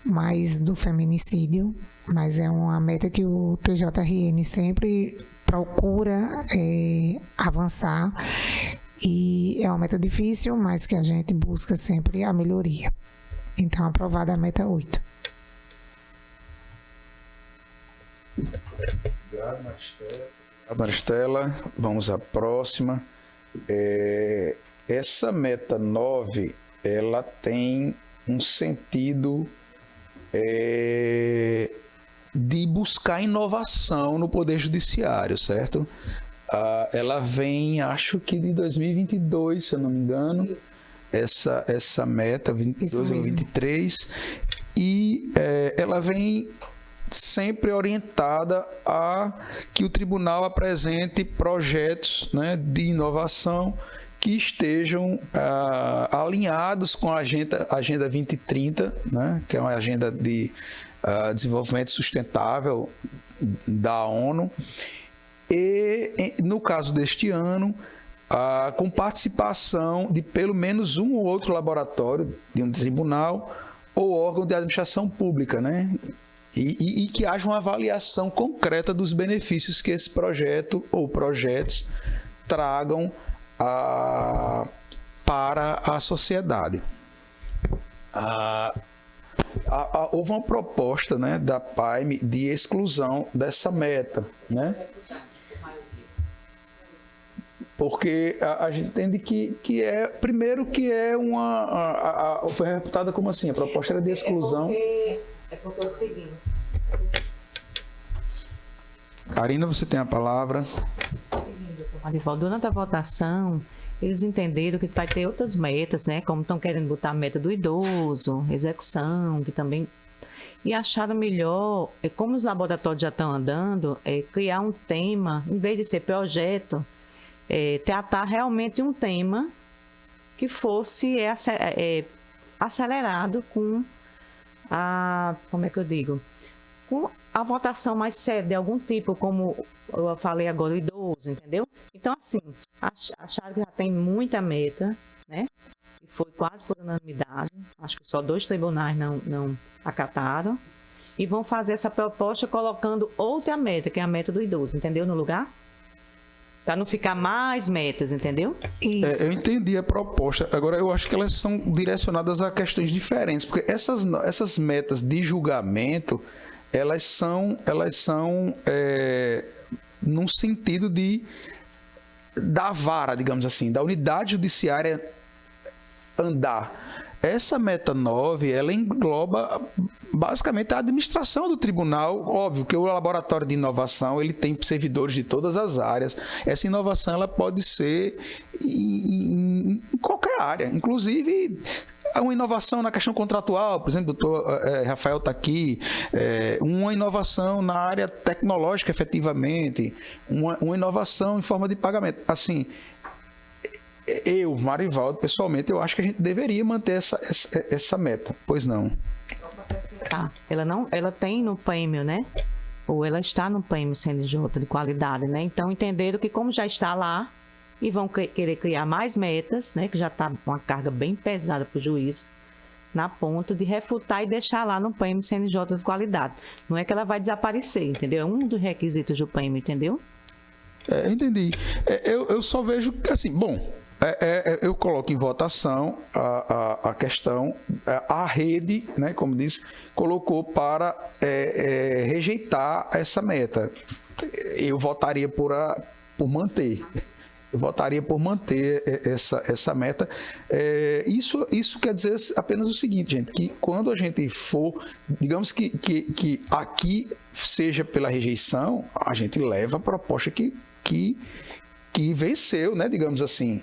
mas do feminicídio, mas é uma meta que o TJRN sempre procura avançar, e é uma meta difícil, mas que a gente busca sempre a melhoria. Então, aprovada a meta 8. Obrigado, Maristela. Vamos à próxima. Essa meta 9, ela tem um sentido de buscar inovação no Poder Judiciário, certo? Ela vem, acho que de 2022, se eu não me engano. Isso. Essa meta, 22 ou 23, e ela vem sempre orientada a que o tribunal apresente projetos, né, de inovação que estejam alinhados com a Agenda 2030, né, que é uma agenda de desenvolvimento sustentável da ONU, e no caso deste ano, com participação de pelo menos um ou outro laboratório de um tribunal ou órgão de administração pública, né? E que haja uma avaliação concreta dos benefícios que esse projeto ou projetos tragam para a sociedade. Houve uma proposta, né, da PAIME de exclusão dessa meta, né? Porque a gente entende que é, primeiro, que é foi reputada como assim, a proposta era de exclusão. É porque é o seguinte. Karina, você tem a palavra. Durante a votação, eles entenderam que vai ter outras metas, né? Como estão querendo botar a meta do idoso, execução, que também... E acharam melhor, como os laboratórios já estão andando, criar um tema, em vez de ser projeto, tratar realmente um tema que fosse acelerado com como é que eu digo? Com a votação mais séria de algum tipo, como eu falei agora, o idoso, entendeu? Então, assim, acharam que já tem muita meta, né? E foi quase por unanimidade. Acho que só 2 tribunais não acataram. E vão fazer essa proposta colocando outra meta, que é a meta do idoso, entendeu? No lugar? Para não ficar mais metas, entendeu? Isso. Eu entendi a proposta. Agora, eu acho que elas são direcionadas a questões diferentes, porque essas metas de julgamento, elas são num sentido da vara, digamos assim, da unidade judiciária andar. Essa meta 9, ela engloba basicamente a administração do tribunal. Óbvio que o laboratório de inovação, ele tem servidores de todas as áreas. Essa inovação, ela pode ser em qualquer área, inclusive uma inovação na questão contratual, por exemplo, o doutor Rafael está aqui, uma inovação na área tecnológica, efetivamente, uma inovação em forma de pagamento. Assim, Marivaldo, pessoalmente, eu acho que a gente deveria manter essa meta, pois não? Ela tem no prêmio, né? Ou ela está no prêmio CNJ de qualidade, né? Então, entenderam que como já está lá, e vão querer criar mais metas, né? Que já está uma carga bem pesada para o juiz, na ponto de refutar e deixar lá no prêmio CNJ de qualidade. Não é que ela vai desaparecer, entendeu? É um dos requisitos do prêmio, entendeu? Entendi. Eu só vejo que, assim, bom... eu coloco em votação a questão, a rede, né, como disse, colocou para rejeitar essa meta. Eu votaria por manter. Eu votaria por manter essa meta. Isso quer dizer apenas o seguinte, gente, que quando a gente for, digamos que aqui seja pela rejeição, a gente leva a proposta que que venceu, né, digamos assim.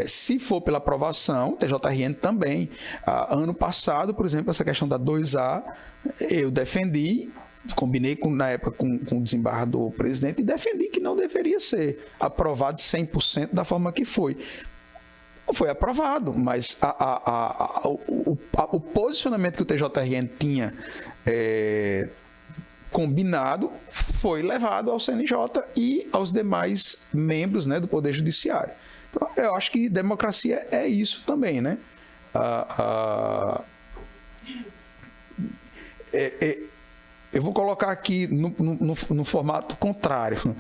Se for pela aprovação, TJRN também. Ano passado, por exemplo, essa questão da 2A, eu defendi, combinei na época com o desembargador presidente e defendi que não deveria ser aprovado 100% da forma que foi. Foi aprovado, mas o posicionamento que o TJRN tinha combinado foi levado ao CNJ e aos demais membros, né, do Poder Judiciário. Então, eu acho que democracia é isso também, né? Eu vou colocar aqui no formato contrário.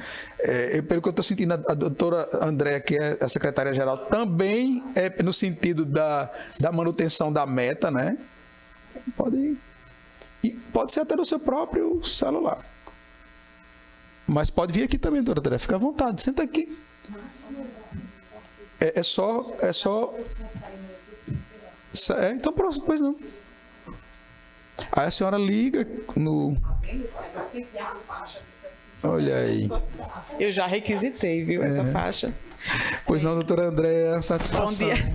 Pelo que eu estou sentindo, a doutora Andréa, que é a secretária-geral, também é no sentido da manutenção da meta, né? Pode ser até no seu próprio celular. Mas pode vir aqui também, doutora Andréa. Fica à vontade, senta aqui. Então, pois não. Aí a senhora liga no... Olha aí. Eu já requisitei, viu, essa faixa. Pois não, doutora Andréa, satisfação. Bom dia.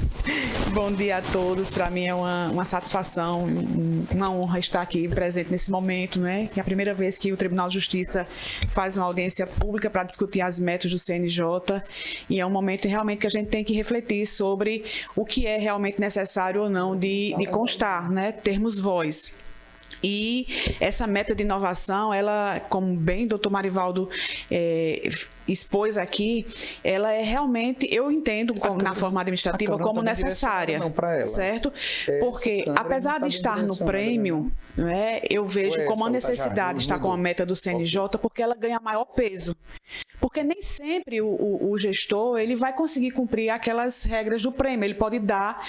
Bom dia a todos. Para mim é uma satisfação, uma honra estar aqui presente nesse momento, né? Que é a primeira vez que o Tribunal de Justiça faz uma audiência pública para discutir as metas do CNJ, e é um momento realmente que a gente tem que refletir sobre o que é realmente necessário ou não de constar, né? Termos voz. E essa meta de inovação, ela, como bem o doutor Marivaldo expôs aqui, ela é realmente, eu entendo na forma administrativa como necessária, certo? Porque apesar de estar no prêmio, né, eu vejo como a necessidade de estar com a meta do CNJ, porque ela ganha maior peso. Porque nem sempre o gestor ele vai conseguir cumprir aquelas regras do prêmio, ele pode dar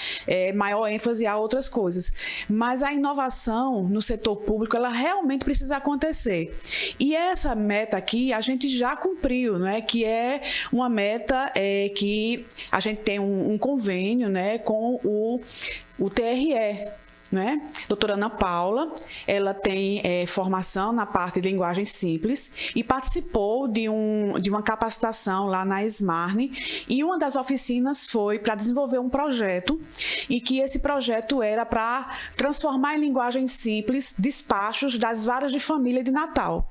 maior ênfase a outras coisas. Mas a inovação no setor público, ela realmente precisa acontecer. E essa meta aqui, a gente já cumpriu, né? Que é uma meta que a gente tem um convênio, né, com o TRE. Né? Doutora Ana Paula, ela tem formação na parte de linguagem simples e participou de uma capacitação lá na Esmarne, e uma das oficinas foi para desenvolver um projeto, e que esse projeto era para transformar em linguagem simples despachos das varas de família de Natal,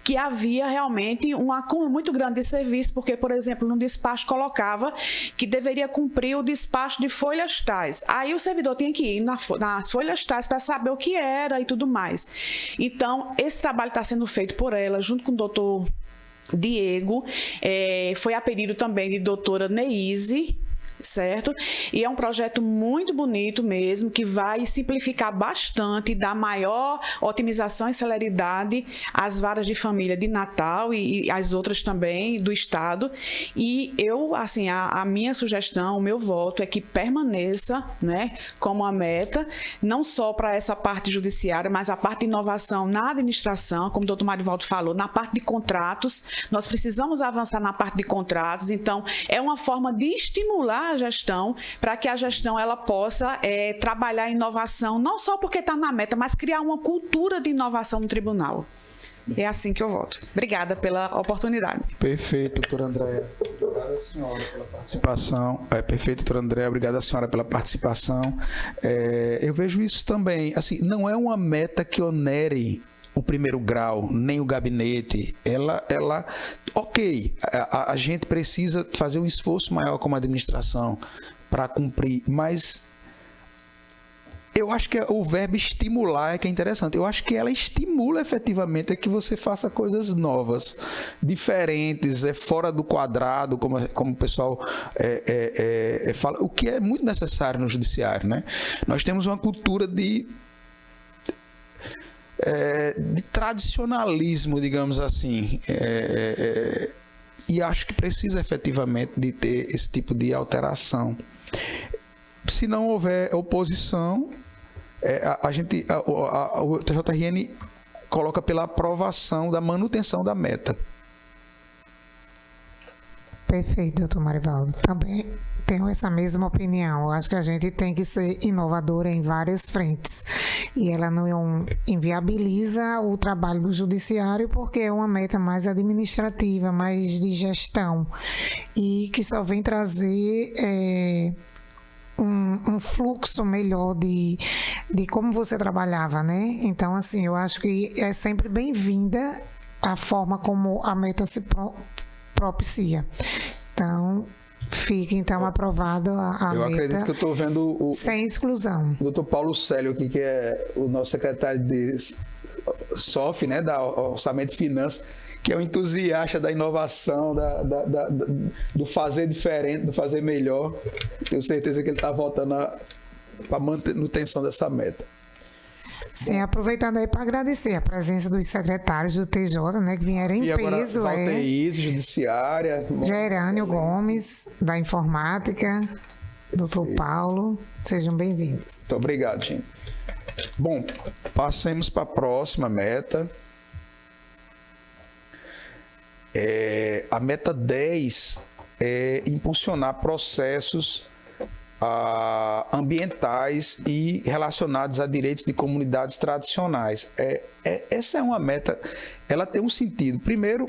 que havia realmente um acúmulo muito grande de serviço, porque, por exemplo, no despacho colocava que deveria cumprir o despacho de folhas tais. Aí o servidor tinha que ir nas folhas tais para saber o que era e tudo mais. Então, esse trabalho está sendo feito por ela, junto com o doutor Diego, foi a pedido também de doutora Neise, certo? E é um projeto muito bonito mesmo, que vai simplificar bastante, dar maior otimização e celeridade às varas de família de Natal e as outras também do estado. E eu, assim, a minha sugestão, o meu voto é que permaneça, né, como a meta, não só para essa parte judiciária, mas a parte de inovação na administração, como o doutor Marivaldo falou, na parte de contratos. Nós precisamos avançar na parte de contratos, então é uma forma de estimular a gestão, para que a gestão ela possa trabalhar a inovação, não só porque está na meta, mas criar uma cultura de inovação no tribunal. É assim que eu voto. Obrigada pela oportunidade. Perfeito, doutora Andréa. Obrigada a senhora pela participação. Perfeito, doutora Andréa. Obrigada a senhora pela participação. Eu vejo isso também. Assim, não é uma meta que onere o primeiro grau, nem o gabinete. Ok, a gente precisa fazer um esforço maior como administração para cumprir, mas eu acho que o verbo estimular é que é interessante. Eu acho que ela estimula efetivamente a que você faça coisas novas, diferentes, fora do quadrado, como o pessoal fala, o que é muito necessário no judiciário, né? Nós temos uma cultura de tradicionalismo, digamos assim, e acho que precisa efetivamente de ter esse tipo de alteração. Se não houver oposição, o TJRN coloca pela aprovação da manutenção da meta. Perfeito, doutor Marivaldo. tenho essa mesma opinião. Eu acho que a gente tem que ser inovadora em várias frentes. E ela não inviabiliza o trabalho do judiciário porque é uma meta mais administrativa, mais de gestão. E que só vem trazer um fluxo melhor de como você trabalhava, né? Então, assim, eu acho que é sempre bem-vinda a forma como a meta se propicia. Então, fica então aprovado a Eu meta. acredito que eu estou vendo sem exclusão. O Dr. Paulo Célio aqui, que é o nosso secretário de SOF, né, da Orçamento e Finanças, que é um entusiasta da inovação, do fazer diferente, do fazer melhor. Tenho certeza que ele está voltando para a manutenção dessa meta. Sim, aproveitando aí para agradecer a presença dos secretários do TJ, né, que vieram em peso. Valteís, Judiciária. Gerânio Gomes, da Informática, Dr. Paulo, sejam bem-vindos. Muito obrigado, gente. Bom, passemos para a próxima meta. A meta 10 é impulsionar processos ambientais e relacionados a direitos de comunidades tradicionais. Essa é uma meta, ela tem um sentido. Primeiro,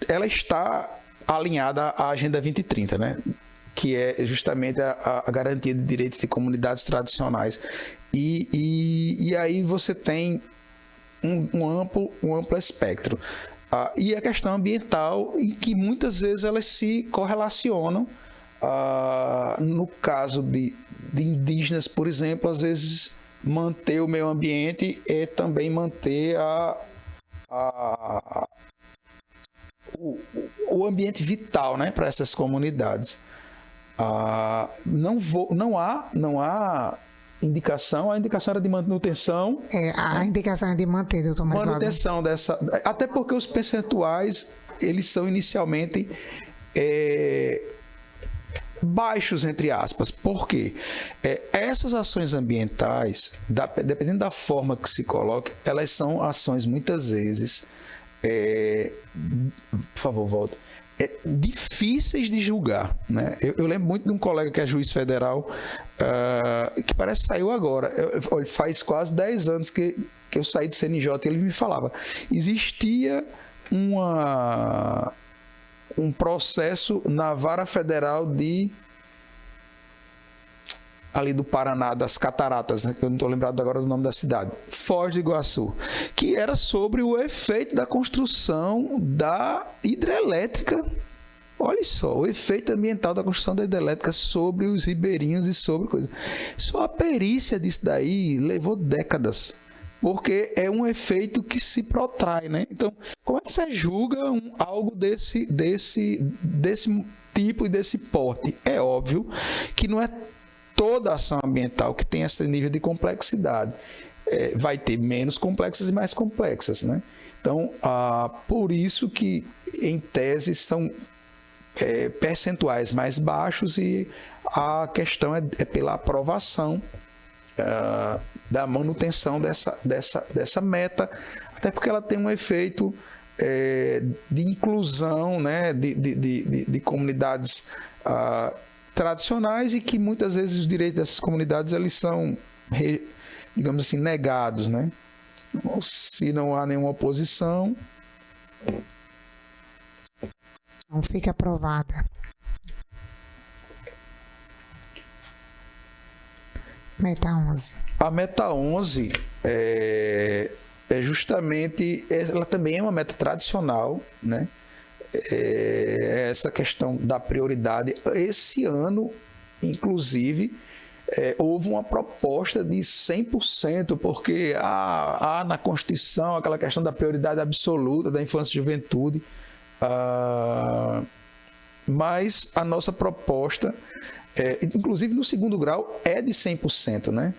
ela está alinhada à Agenda 2030, né? Que é justamente a garantia de direitos de comunidades tradicionais. E aí você tem um amplo espectro. E a questão ambiental, em que muitas vezes elas se correlacionam. No caso de indígenas, por exemplo, às vezes manter o meio ambiente é também manter o ambiente vital, né, para essas comunidades. Não há indicação, a indicação era de manutenção. A indicação é de manter, doutor Marcelo. Manutenção dessa, até porque os percentuais, eles são inicialmente baixos, entre aspas. Por quê? Essas ações ambientais, dependendo da forma que se coloque, elas são ações muitas vezes, por favor, volta, difíceis de julgar, né? Eu lembro muito de um colega que é juiz federal, que parece que saiu agora. Faz quase 10 anos que eu saí do CNJ, e ele me falava, existia um processo na Vara Federal ali do Paraná, das Cataratas, né, que eu não estou lembrado agora do nome da cidade, Foz do Iguaçu, que era sobre o efeito da construção da hidrelétrica. Olha só, o efeito ambiental da construção da hidrelétrica sobre os ribeirinhos e sobre coisas. Só a perícia disso daí levou décadas, porque é um efeito que se protrai, né? Então, como é que você julga algo desse tipo e desse porte? É óbvio que não é toda ação ambiental que tem esse nível de complexidade. Vai ter menos complexas e mais complexas, né? Então, por isso que, em tese, são percentuais mais baixos, e a questão é pela aprovação da manutenção dessa meta, até porque ela tem um efeito de inclusão, né, de comunidades tradicionais, e que muitas vezes os direitos dessas comunidades eles são, digamos assim, negados, né? Se não há nenhuma oposição, não fica aprovada. Meta 11. A meta 11 é justamente, ela também é uma meta tradicional, né? Essa questão da prioridade. Esse ano, inclusive, houve uma proposta de 100%, porque há na Constituição aquela questão da prioridade absoluta da infância e juventude, mas a nossa proposta, inclusive no segundo grau, é de 100%, né?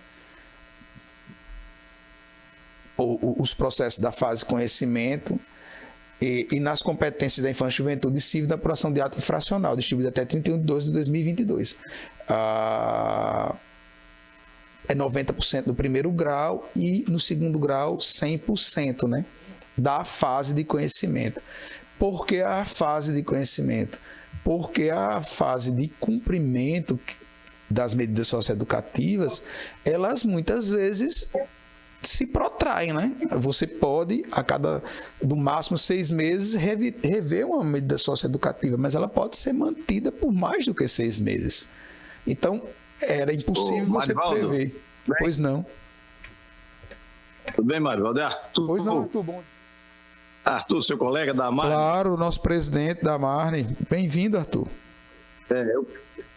Os processos da fase de conhecimento e nas competências da infância e juventude civil da apuração de ato infracional, distribuído até 31 de 12 de 2022. É 90% do primeiro grau e no segundo grau 100%, né, da fase de conhecimento. Por que a fase de conhecimento? porque a fase de cumprimento das medidas socioeducativas, elas muitas vezes se protraem, né? Você pode, do máximo 6 meses, rever uma medida socioeducativa, mas ela pode ser mantida por mais do que 6 meses. Então, era impossível você prever. Bem, pois não. Tudo bem, Marivaldo? É Arthur. Pois não, Arthur. Bom. Arthur, seu colega da Marne? Claro, o nosso presidente da Marne. Bem-vindo, Arthur.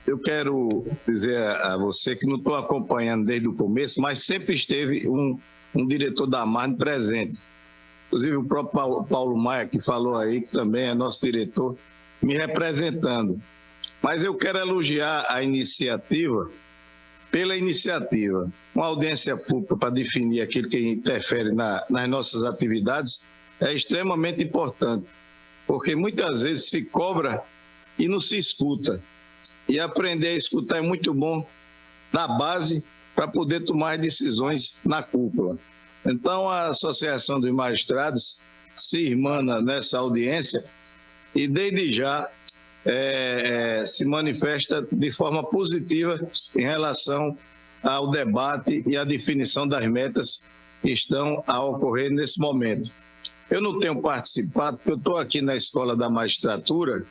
Eu quero dizer a você que não estou acompanhando desde o começo, mas sempre esteve um diretor da Marne presente. Inclusive o próprio Paulo Maia, que falou aí, que também é nosso diretor, me representando. Mas eu quero elogiar a iniciativa pela iniciativa. Uma audiência pública para definir aquilo que interfere nas nossas atividades é extremamente importante, porque muitas vezes se cobra e não se escuta. E aprender a escutar é muito bom na base para poder tomar decisões na cúpula. Então, a Associação dos Magistrados se irmana nessa audiência e, desde já, se manifesta de forma positiva em relação ao debate e à definição das metas que estão a ocorrer nesse momento. Eu não tenho participado, porque eu estou aqui na Escola da Magistratura,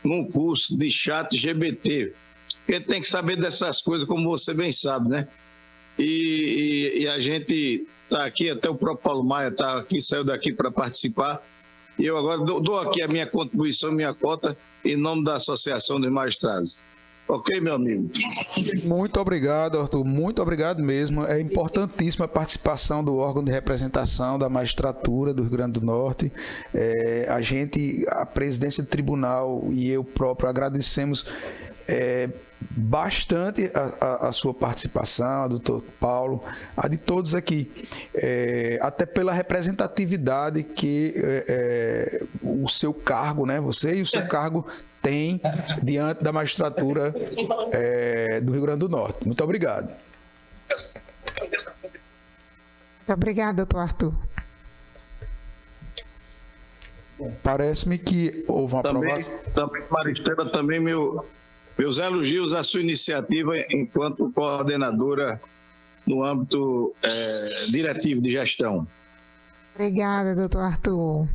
num curso de ChatGPT, porque tem que saber dessas coisas, como você bem sabe, né? E a gente está aqui, até o próprio Paulo Maia está aqui, saiu daqui para participar, e eu agora dou aqui a minha contribuição, minha cota, em nome da Associação dos Magistrados. Ok, meu amigo? Muito obrigado, Arthur. Muito obrigado mesmo. É importantíssima a participação do órgão de representação da magistratura do Rio Grande do Norte. A presidência do tribunal e eu próprio agradecemos bastante a sua participação, a doutor Paulo, a de todos aqui, até pela representatividade que o seu cargo, né, você e o seu cargo tem diante da magistratura do Rio Grande do Norte. Muito obrigado. Muito obrigado, doutor Arthur. Parece-me que houve uma aprovação. Também, Maristela, também meus elogios à sua iniciativa enquanto coordenadora no âmbito diretivo de gestão. Obrigada, doutor Arthur.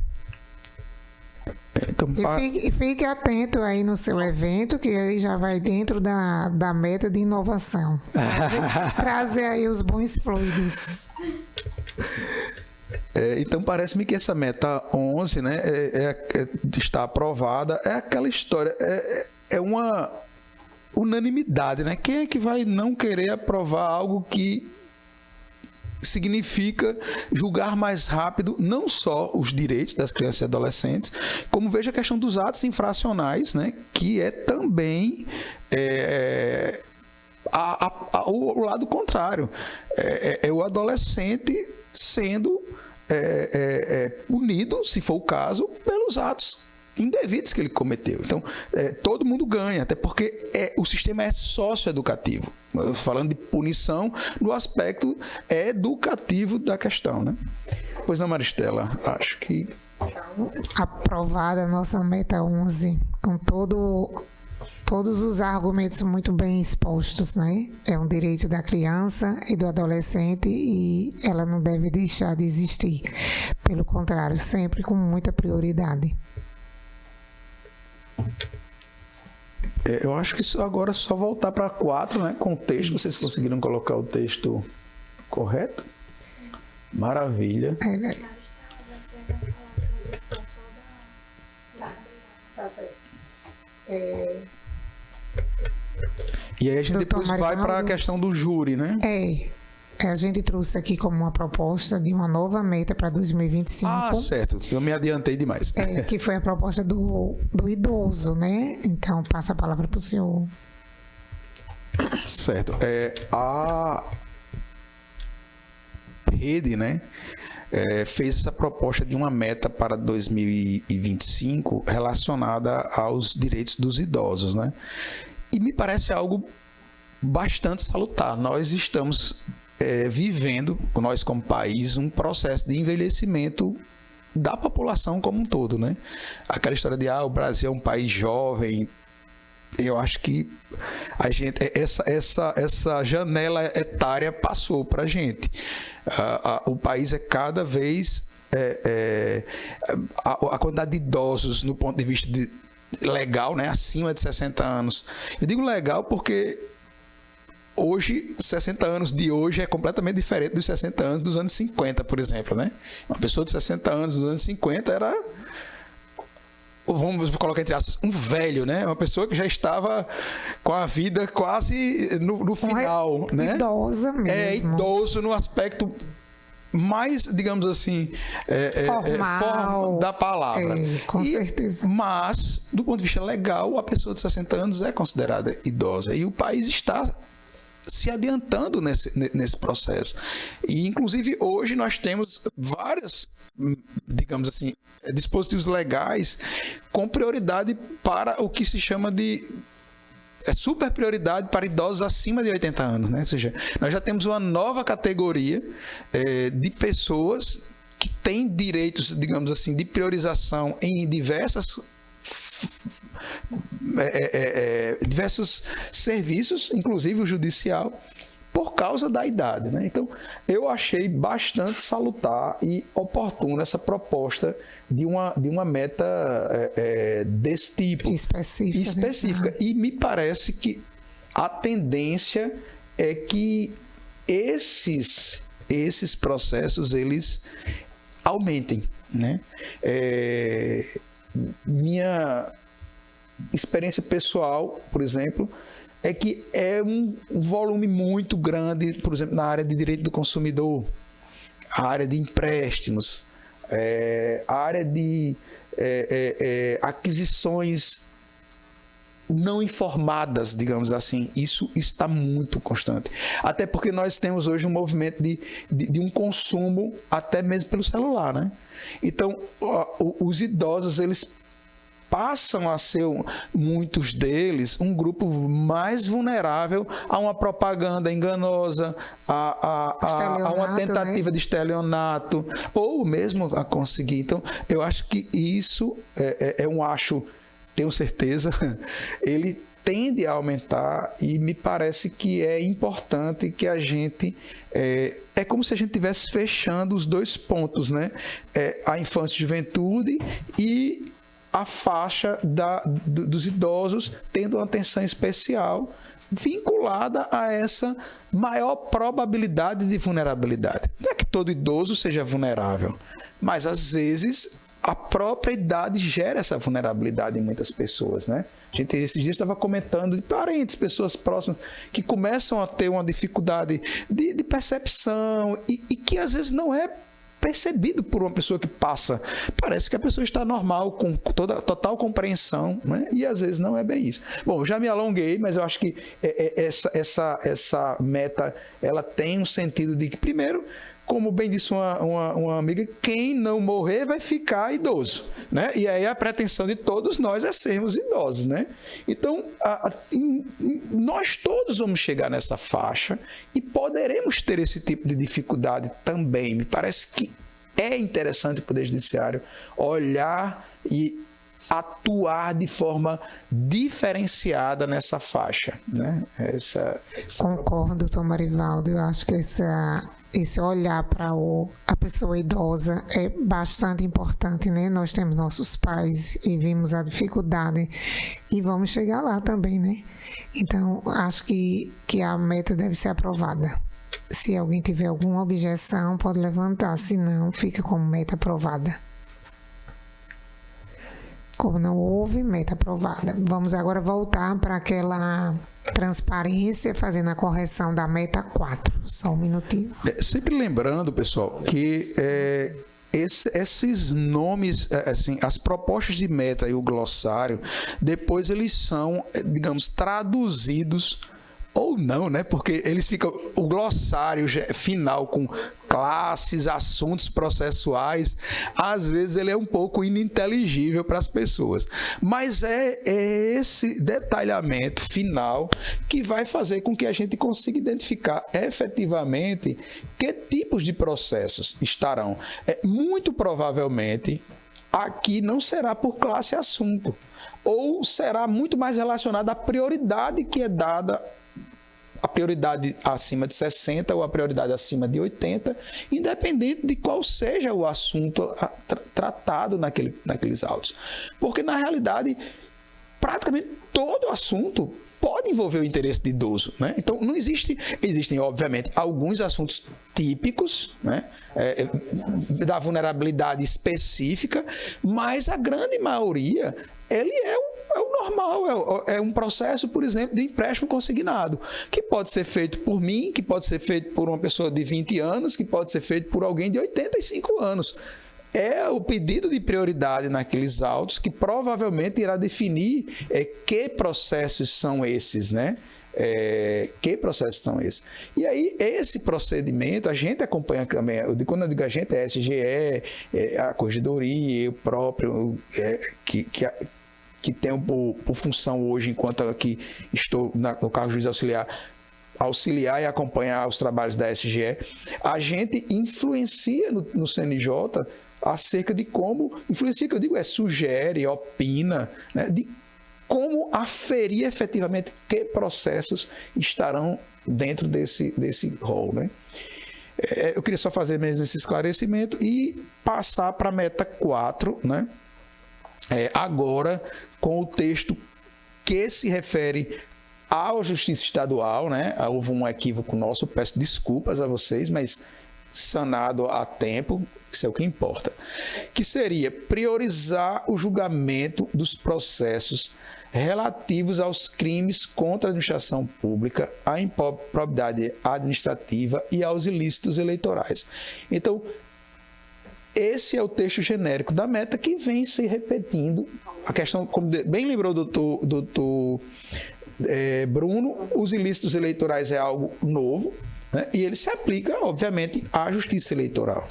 Então, e fique atento aí no seu evento, que aí já vai dentro da meta de inovação. Trazer aí os bons fluidos. Então, parece-me que essa meta 11, né, está aprovada. É aquela história, é uma unanimidade, né? Quem é que vai não querer aprovar algo que significa julgar mais rápido não só os direitos das crianças e adolescentes, como veja a questão dos atos infracionais, né, que é também o lado contrário. É o adolescente sendo punido, se for o caso, pelos atos indevidos que ele cometeu. Então, todo mundo ganha, até porque o sistema é socioeducativo. Falando de punição no aspecto educativo da questão, né? Pois não, Maristela, acho que... Aprovada a nossa meta 11, com todos os argumentos muito bem expostos, né? É um direito da criança e do adolescente e ela não deve deixar de existir. Pelo contrário, sempre com muita prioridade. Eu acho que isso agora é só voltar para 4, né? Com o texto. Vocês conseguiram colocar o texto correto? Maravilha. E aí a gente depois vai para a questão do júri, né? A gente trouxe aqui como uma proposta de uma nova meta para 2025. Ah, certo. Eu me adiantei demais. Que foi a proposta do idoso, né? Então, passa a palavra para o senhor. Certo. A rede, né, fez essa proposta de uma meta para 2025 relacionada aos direitos dos idosos, né? E me parece algo bastante salutar. Nós estamos vivendo, nós como país, um processo de envelhecimento da população como um todo, né? Aquela história de o Brasil é um país jovem. Eu acho que a gente, essa janela etária passou para a gente. O país é cada vez a quantidade de idosos no ponto de vista legal, né, acima de 60 anos. Eu digo legal porque hoje, 60 anos de hoje é completamente diferente dos 60 anos dos anos 50, por exemplo, né? Uma pessoa de 60 anos dos anos 50 era, vamos colocar entre aspas, um velho, né? Uma pessoa que já estava com a vida quase no final, né? Idosa mesmo. Idoso no aspecto mais, digamos assim, formal da palavra. Com certeza. Mas, do ponto de vista legal, a pessoa de 60 anos é considerada idosa. E o país está se adiantando nesse processo. E, inclusive, hoje nós temos várias, digamos assim, dispositivos legais com prioridade para o que se chama de super prioridade para idosos acima de 80 anos, né? Ou seja, nós já temos uma nova categoria de pessoas que têm direitos, digamos assim, de priorização em diversos serviços, inclusive o judicial, por causa da idade, né? Então, eu achei bastante salutar e oportuna essa proposta de uma meta desse tipo. Específica. Né? E me parece que a tendência é que esses processos, eles aumentem, né? Minha experiência pessoal, por exemplo, é que é um volume muito grande, por exemplo, na área de direito do consumidor, a área de empréstimos, a área de aquisições não informadas, digamos assim. Isso está muito constante. Até porque nós temos hoje um movimento de um consumo até mesmo pelo celular, né? Então, os idosos, eles passam a ser, muitos deles, um grupo mais vulnerável a uma propaganda enganosa, a uma tentativa, né, de estelionato, ou mesmo a conseguir. Então, eu acho que isso tenho certeza, ele tende a aumentar e me parece que é importante que a gente... É como se a gente estivesse fechando os dois pontos, né? A infância e juventude e a faixa dos idosos tendo uma atenção especial vinculada a essa maior probabilidade de vulnerabilidade. Não é que todo idoso seja vulnerável, mas às vezes a própria idade gera essa vulnerabilidade em muitas pessoas, né? A gente esses dias estava comentando de parentes, pessoas próximas que começam a ter uma dificuldade de percepção e que às vezes não é percebido por uma pessoa que passa. Parece que a pessoa está normal, com total compreensão, né? E às vezes não é bem isso. Bom, já me alonguei, mas eu acho que essa meta, ela tem um sentido de que, primeiro, como bem disse uma amiga, quem não morrer vai ficar idoso, né? E aí a pretensão de todos nós é sermos idosos, né? Então, nós todos vamos chegar nessa faixa e poderemos ter esse tipo de dificuldade também. Me parece que é interessante o Poder Judiciário olhar e atuar de forma diferenciada nessa faixa, né? Concordo, Tom Marivaldo. Eu acho que esse olhar para a pessoa idosa é bastante importante, né? Nós temos nossos pais e vimos a dificuldade e vamos chegar lá também, né? Então, acho que a meta deve ser aprovada. Se alguém tiver alguma objeção, pode levantar, se não, fica como meta aprovada. Como não houve, meta aprovada. Vamos agora voltar para aquela transparência, fazendo a correção da meta 4. Só um minutinho. Sempre lembrando, pessoal, que esses nomes, assim, as propostas de meta e o glossário, depois eles são, digamos, traduzidos ou não, né? Porque eles ficam... O glossário final com classes, assuntos processuais, às vezes ele é um pouco ininteligível para as pessoas. Mas é esse detalhamento final que vai fazer com que a gente consiga identificar efetivamente que tipos de processos estarão. Muito provavelmente, aqui não será por classe e assunto, ou será muito mais relacionado à prioridade que é dada, a prioridade acima de 60 ou a prioridade acima de 80, independente de qual seja o assunto tratado naqueles autos. Porque, na realidade, praticamente todo assunto pode envolver o interesse de idoso, né? Então, não existem, obviamente, alguns assuntos típicos, né? Da vulnerabilidade específica, mas a grande maioria, ele é o normal, é um processo, por exemplo, de empréstimo consignado, que pode ser feito por mim, que pode ser feito por uma pessoa de 20 anos, que pode ser feito por alguém de 85 anos. É o pedido de prioridade naqueles autos que provavelmente irá definir que processos são esses, né? Que processos são esses? E aí, esse procedimento, a gente acompanha também, quando eu digo a gente, é a SGE, a Corregedoria, eu próprio, que tenho por função hoje, enquanto aqui estou no cargo de juiz auxiliar e acompanhar os trabalhos da SGE, a gente influencia no CNJ acerca de como, influencia, que eu digo, sugere, opina, né, de como aferir efetivamente que processos estarão dentro desse rol, né? Eu queria só fazer mesmo esse esclarecimento e passar para a meta 4, né? Agora, com o texto que se refere à Justiça Estadual, né? Houve um equívoco nosso, peço desculpas a vocês, mas sanado a tempo, isso é o que importa, que seria priorizar o julgamento dos processos relativos aos crimes contra a administração pública, à improbidade administrativa e aos ilícitos eleitorais. Então, esse é o texto genérico da meta que vem se repetindo. A questão, como bem lembrou o doutor Bruno, os ilícitos eleitorais é algo novo, né? E ele se aplica, obviamente, à justiça eleitoral.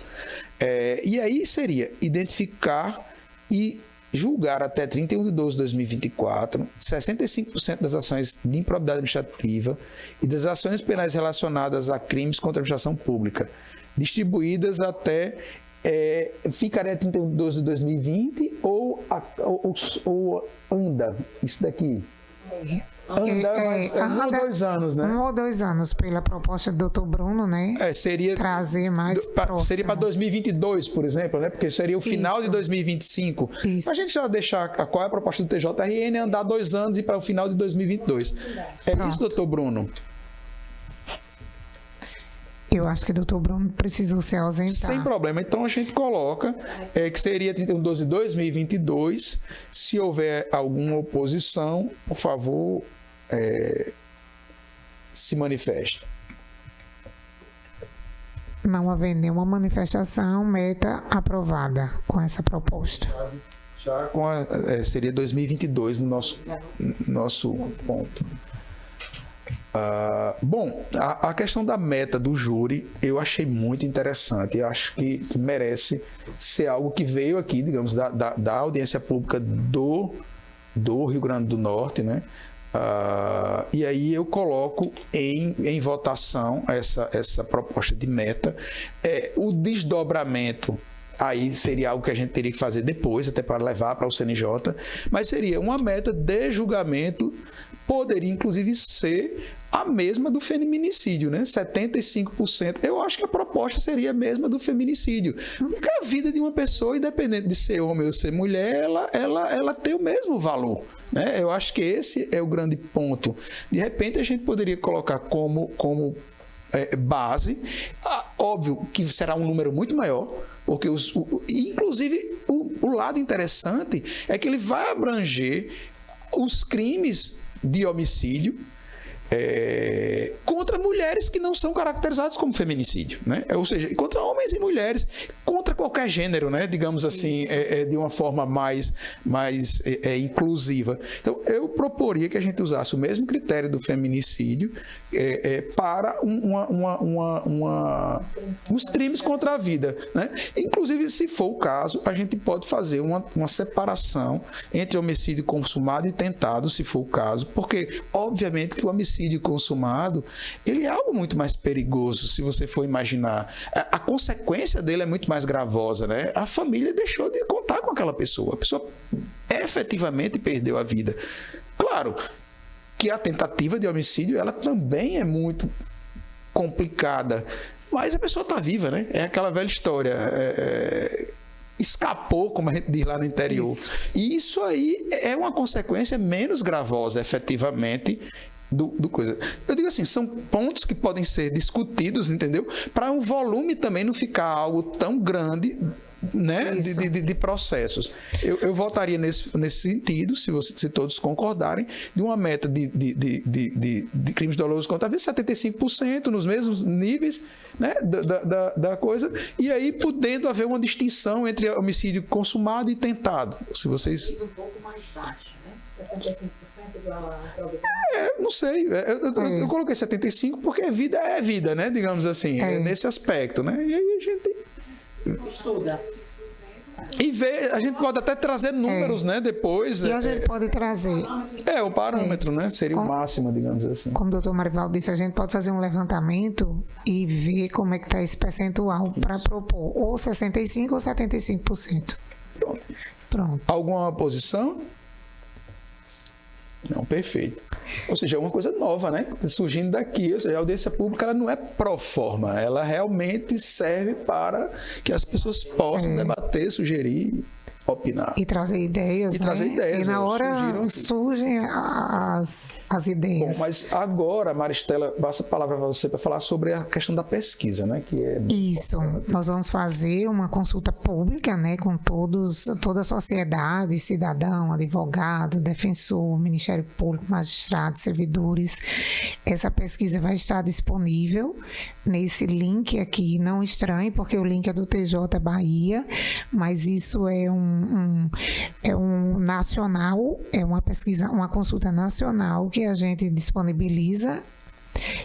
E aí seria identificar e julgar até 31/12/2024 65% das ações de improbidade administrativa e das ações penais relacionadas a crimes contra a administração pública, distribuídas até ficaria 31/12/2020 ou anda isso daqui? Anda, mas 1 ou 2 anos, né? 1 ou 2 anos, pela proposta do doutor Bruno, né? Seria trazer mais próximo. Seria para 2022, por exemplo, né? Porque seria o final de 2025. Isso. A gente já deixar qual é a proposta do TJRN, andar 2 anos e para o final de 2022. Isso, doutor Bruno? Eu acho que o doutor Bruno precisou se ausentar. Sem problema. Então, a gente coloca que seria 31/12/2022. Se houver alguma oposição, por favor, se manifeste. Não havendo nenhuma manifestação, meta aprovada com essa proposta. Já com seria 2022 no nosso ponto. Bom, a questão da meta do júri eu achei muito interessante e acho que merece ser algo que veio aqui, digamos, da audiência pública do Rio Grande do Norte, né? E aí eu coloco em votação essa proposta de meta. O desdobramento aí seria algo que a gente teria que fazer depois, até para levar para o CNJ, mas seria uma meta de julgamento, poderia inclusive ser a mesma do feminicídio, né? 75%. Eu acho que a proposta seria a mesma do feminicídio. Porque a vida de uma pessoa, independente de ser homem ou ser mulher, ela tem o mesmo valor, né? Eu acho que esse é o grande ponto. De repente, a gente poderia colocar como base, óbvio que será um número muito maior, porque inclusive o lado interessante é que ele vai abranger os crimes de homicídio, contra mulheres que não são caracterizadas como feminicídio, né? Ou seja, contra homens e mulheres, contra qualquer gênero, né? Digamos assim, de uma forma mais inclusiva. Então, eu proporia que a gente usasse o mesmo critério do feminicídio para os crimes contra a vida, né? Inclusive, se for o caso, a gente pode fazer uma separação entre homicídio consumado e tentado, se for o caso, porque, obviamente, que o homicídio consumado, ele é algo muito mais perigoso, se você for imaginar. A consequência dele é muito mais gravosa, né? A família deixou de contar com aquela pessoa. A pessoa efetivamente perdeu a vida. Claro que a tentativa de homicídio, ela também é muito complicada, mas a pessoa está viva, né? É aquela velha história. Escapou, como a gente diz lá no interior. E isso aí é uma consequência menos gravosa, efetivamente, do coisa. Eu digo assim, são pontos que podem ser discutidos, entendeu? Para o volume também não ficar algo tão grande, né, de processos. Eu votaria nesse sentido, se todos concordarem, de uma meta de crimes dolosos contra a vida, 75% nos mesmos níveis, né, da coisa, e aí podendo haver uma distinção entre homicídio consumado e tentado. Se vocês... Um pouco mais baixo, né? 65% igual a probabilidade. Não sei. Eu coloquei 75% porque vida é vida, né? Digamos assim, nesse aspecto, né? E aí a gente... Estuda. E ver, a gente pode até trazer números, né, depois. E a gente pode trazer... o parâmetro, né? Seria o máximo, digamos assim. Como o doutor Marivaldo disse, a gente pode fazer um levantamento e ver como é que está esse percentual para propor ou 65% ou 75%. Pronto. Alguma posição? Não, perfeito. Ou seja, é uma coisa nova, né? Surgindo daqui. Ou seja, a audiência pública ela não é pro forma, ela realmente serve para que as pessoas possam debater, sugerir, opinar. E trazer ideias, E na hora surgem as ideias. Bom, mas agora, Maristela, passa a palavra para você para falar sobre a questão da pesquisa, né? Que é... Isso. Nós vamos fazer uma consulta pública, né? Com toda a sociedade, cidadão, advogado, defensor, Ministério Público, magistrado, servidores. Essa pesquisa vai estar disponível nesse link aqui, não estranho, porque o link é do TJ Bahia, mas isso é um nacional, é uma pesquisa, uma consulta nacional que a gente disponibiliza,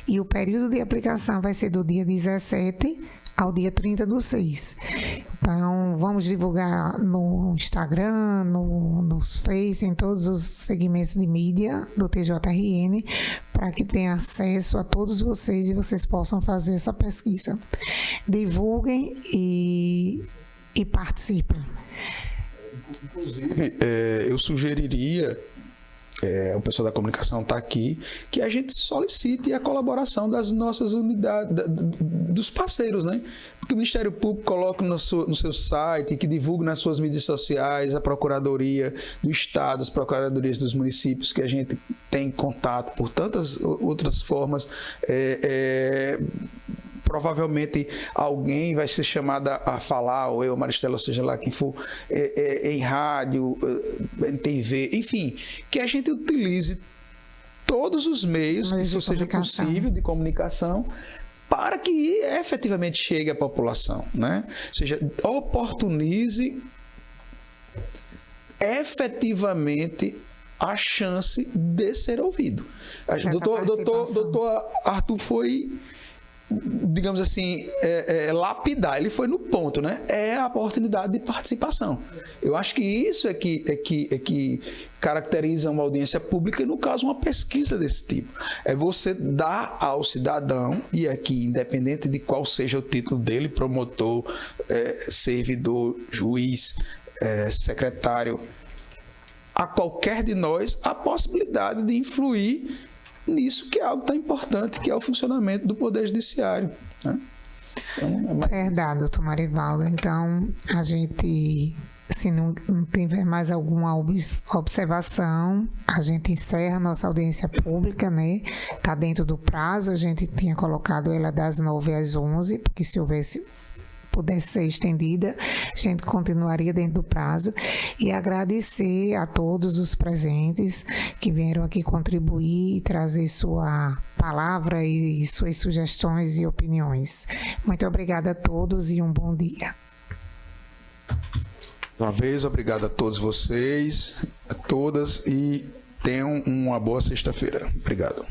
e o período de aplicação vai ser do dia 17 ao dia 30/6. Então, vamos divulgar no Instagram, no Face, em todos os segmentos de mídia do TJRN, para que tenha acesso a todos vocês e vocês possam fazer essa pesquisa. Divulguem e participem. Inclusive, eu sugeriria, o pessoal da comunicação está aqui, que a gente solicite a colaboração das nossas unidades, dos parceiros, né? Porque o Ministério Público coloca no seu site, que divulgue nas suas mídias sociais, a Procuradoria do Estado, as Procuradorias dos municípios, que a gente tem contato por tantas outras formas. Provavelmente alguém vai ser chamado a falar, ou eu, Maristela, ou seja lá quem for, em rádio, em TV, enfim, que a gente utilize todos os meios que isso seja possível de comunicação para que efetivamente chegue à população, né? Ou seja, oportunize efetivamente a chance de ser ouvido. Doutor Arthur foi, digamos assim, lapidar, ele foi no ponto, né? É a oportunidade de participação. Eu acho que isso é que caracteriza uma audiência pública e, no caso, uma pesquisa desse tipo. É você dar ao cidadão, e aqui, independente de qual seja o título dele, promotor, servidor, juiz, secretário, a qualquer de nós, a possibilidade de influir nisso, que é algo tão importante, que é o funcionamento do Poder Judiciário, né? Então, Verdade, doutor Marivaldo. Então, a gente, se não tiver mais alguma observação, a gente encerra a nossa audiência pública, né? Está dentro do prazo, a gente tinha colocado ela das 9 às 11, porque se houvesse pudesse ser estendida, a gente continuaria dentro do prazo. E agradecer a todos os presentes que vieram aqui contribuir e trazer sua palavra e suas sugestões e opiniões. Muito obrigada a todos e um bom dia. Uma vez, obrigado a todos vocês, a todas, e tenham uma boa sexta-feira. Obrigado.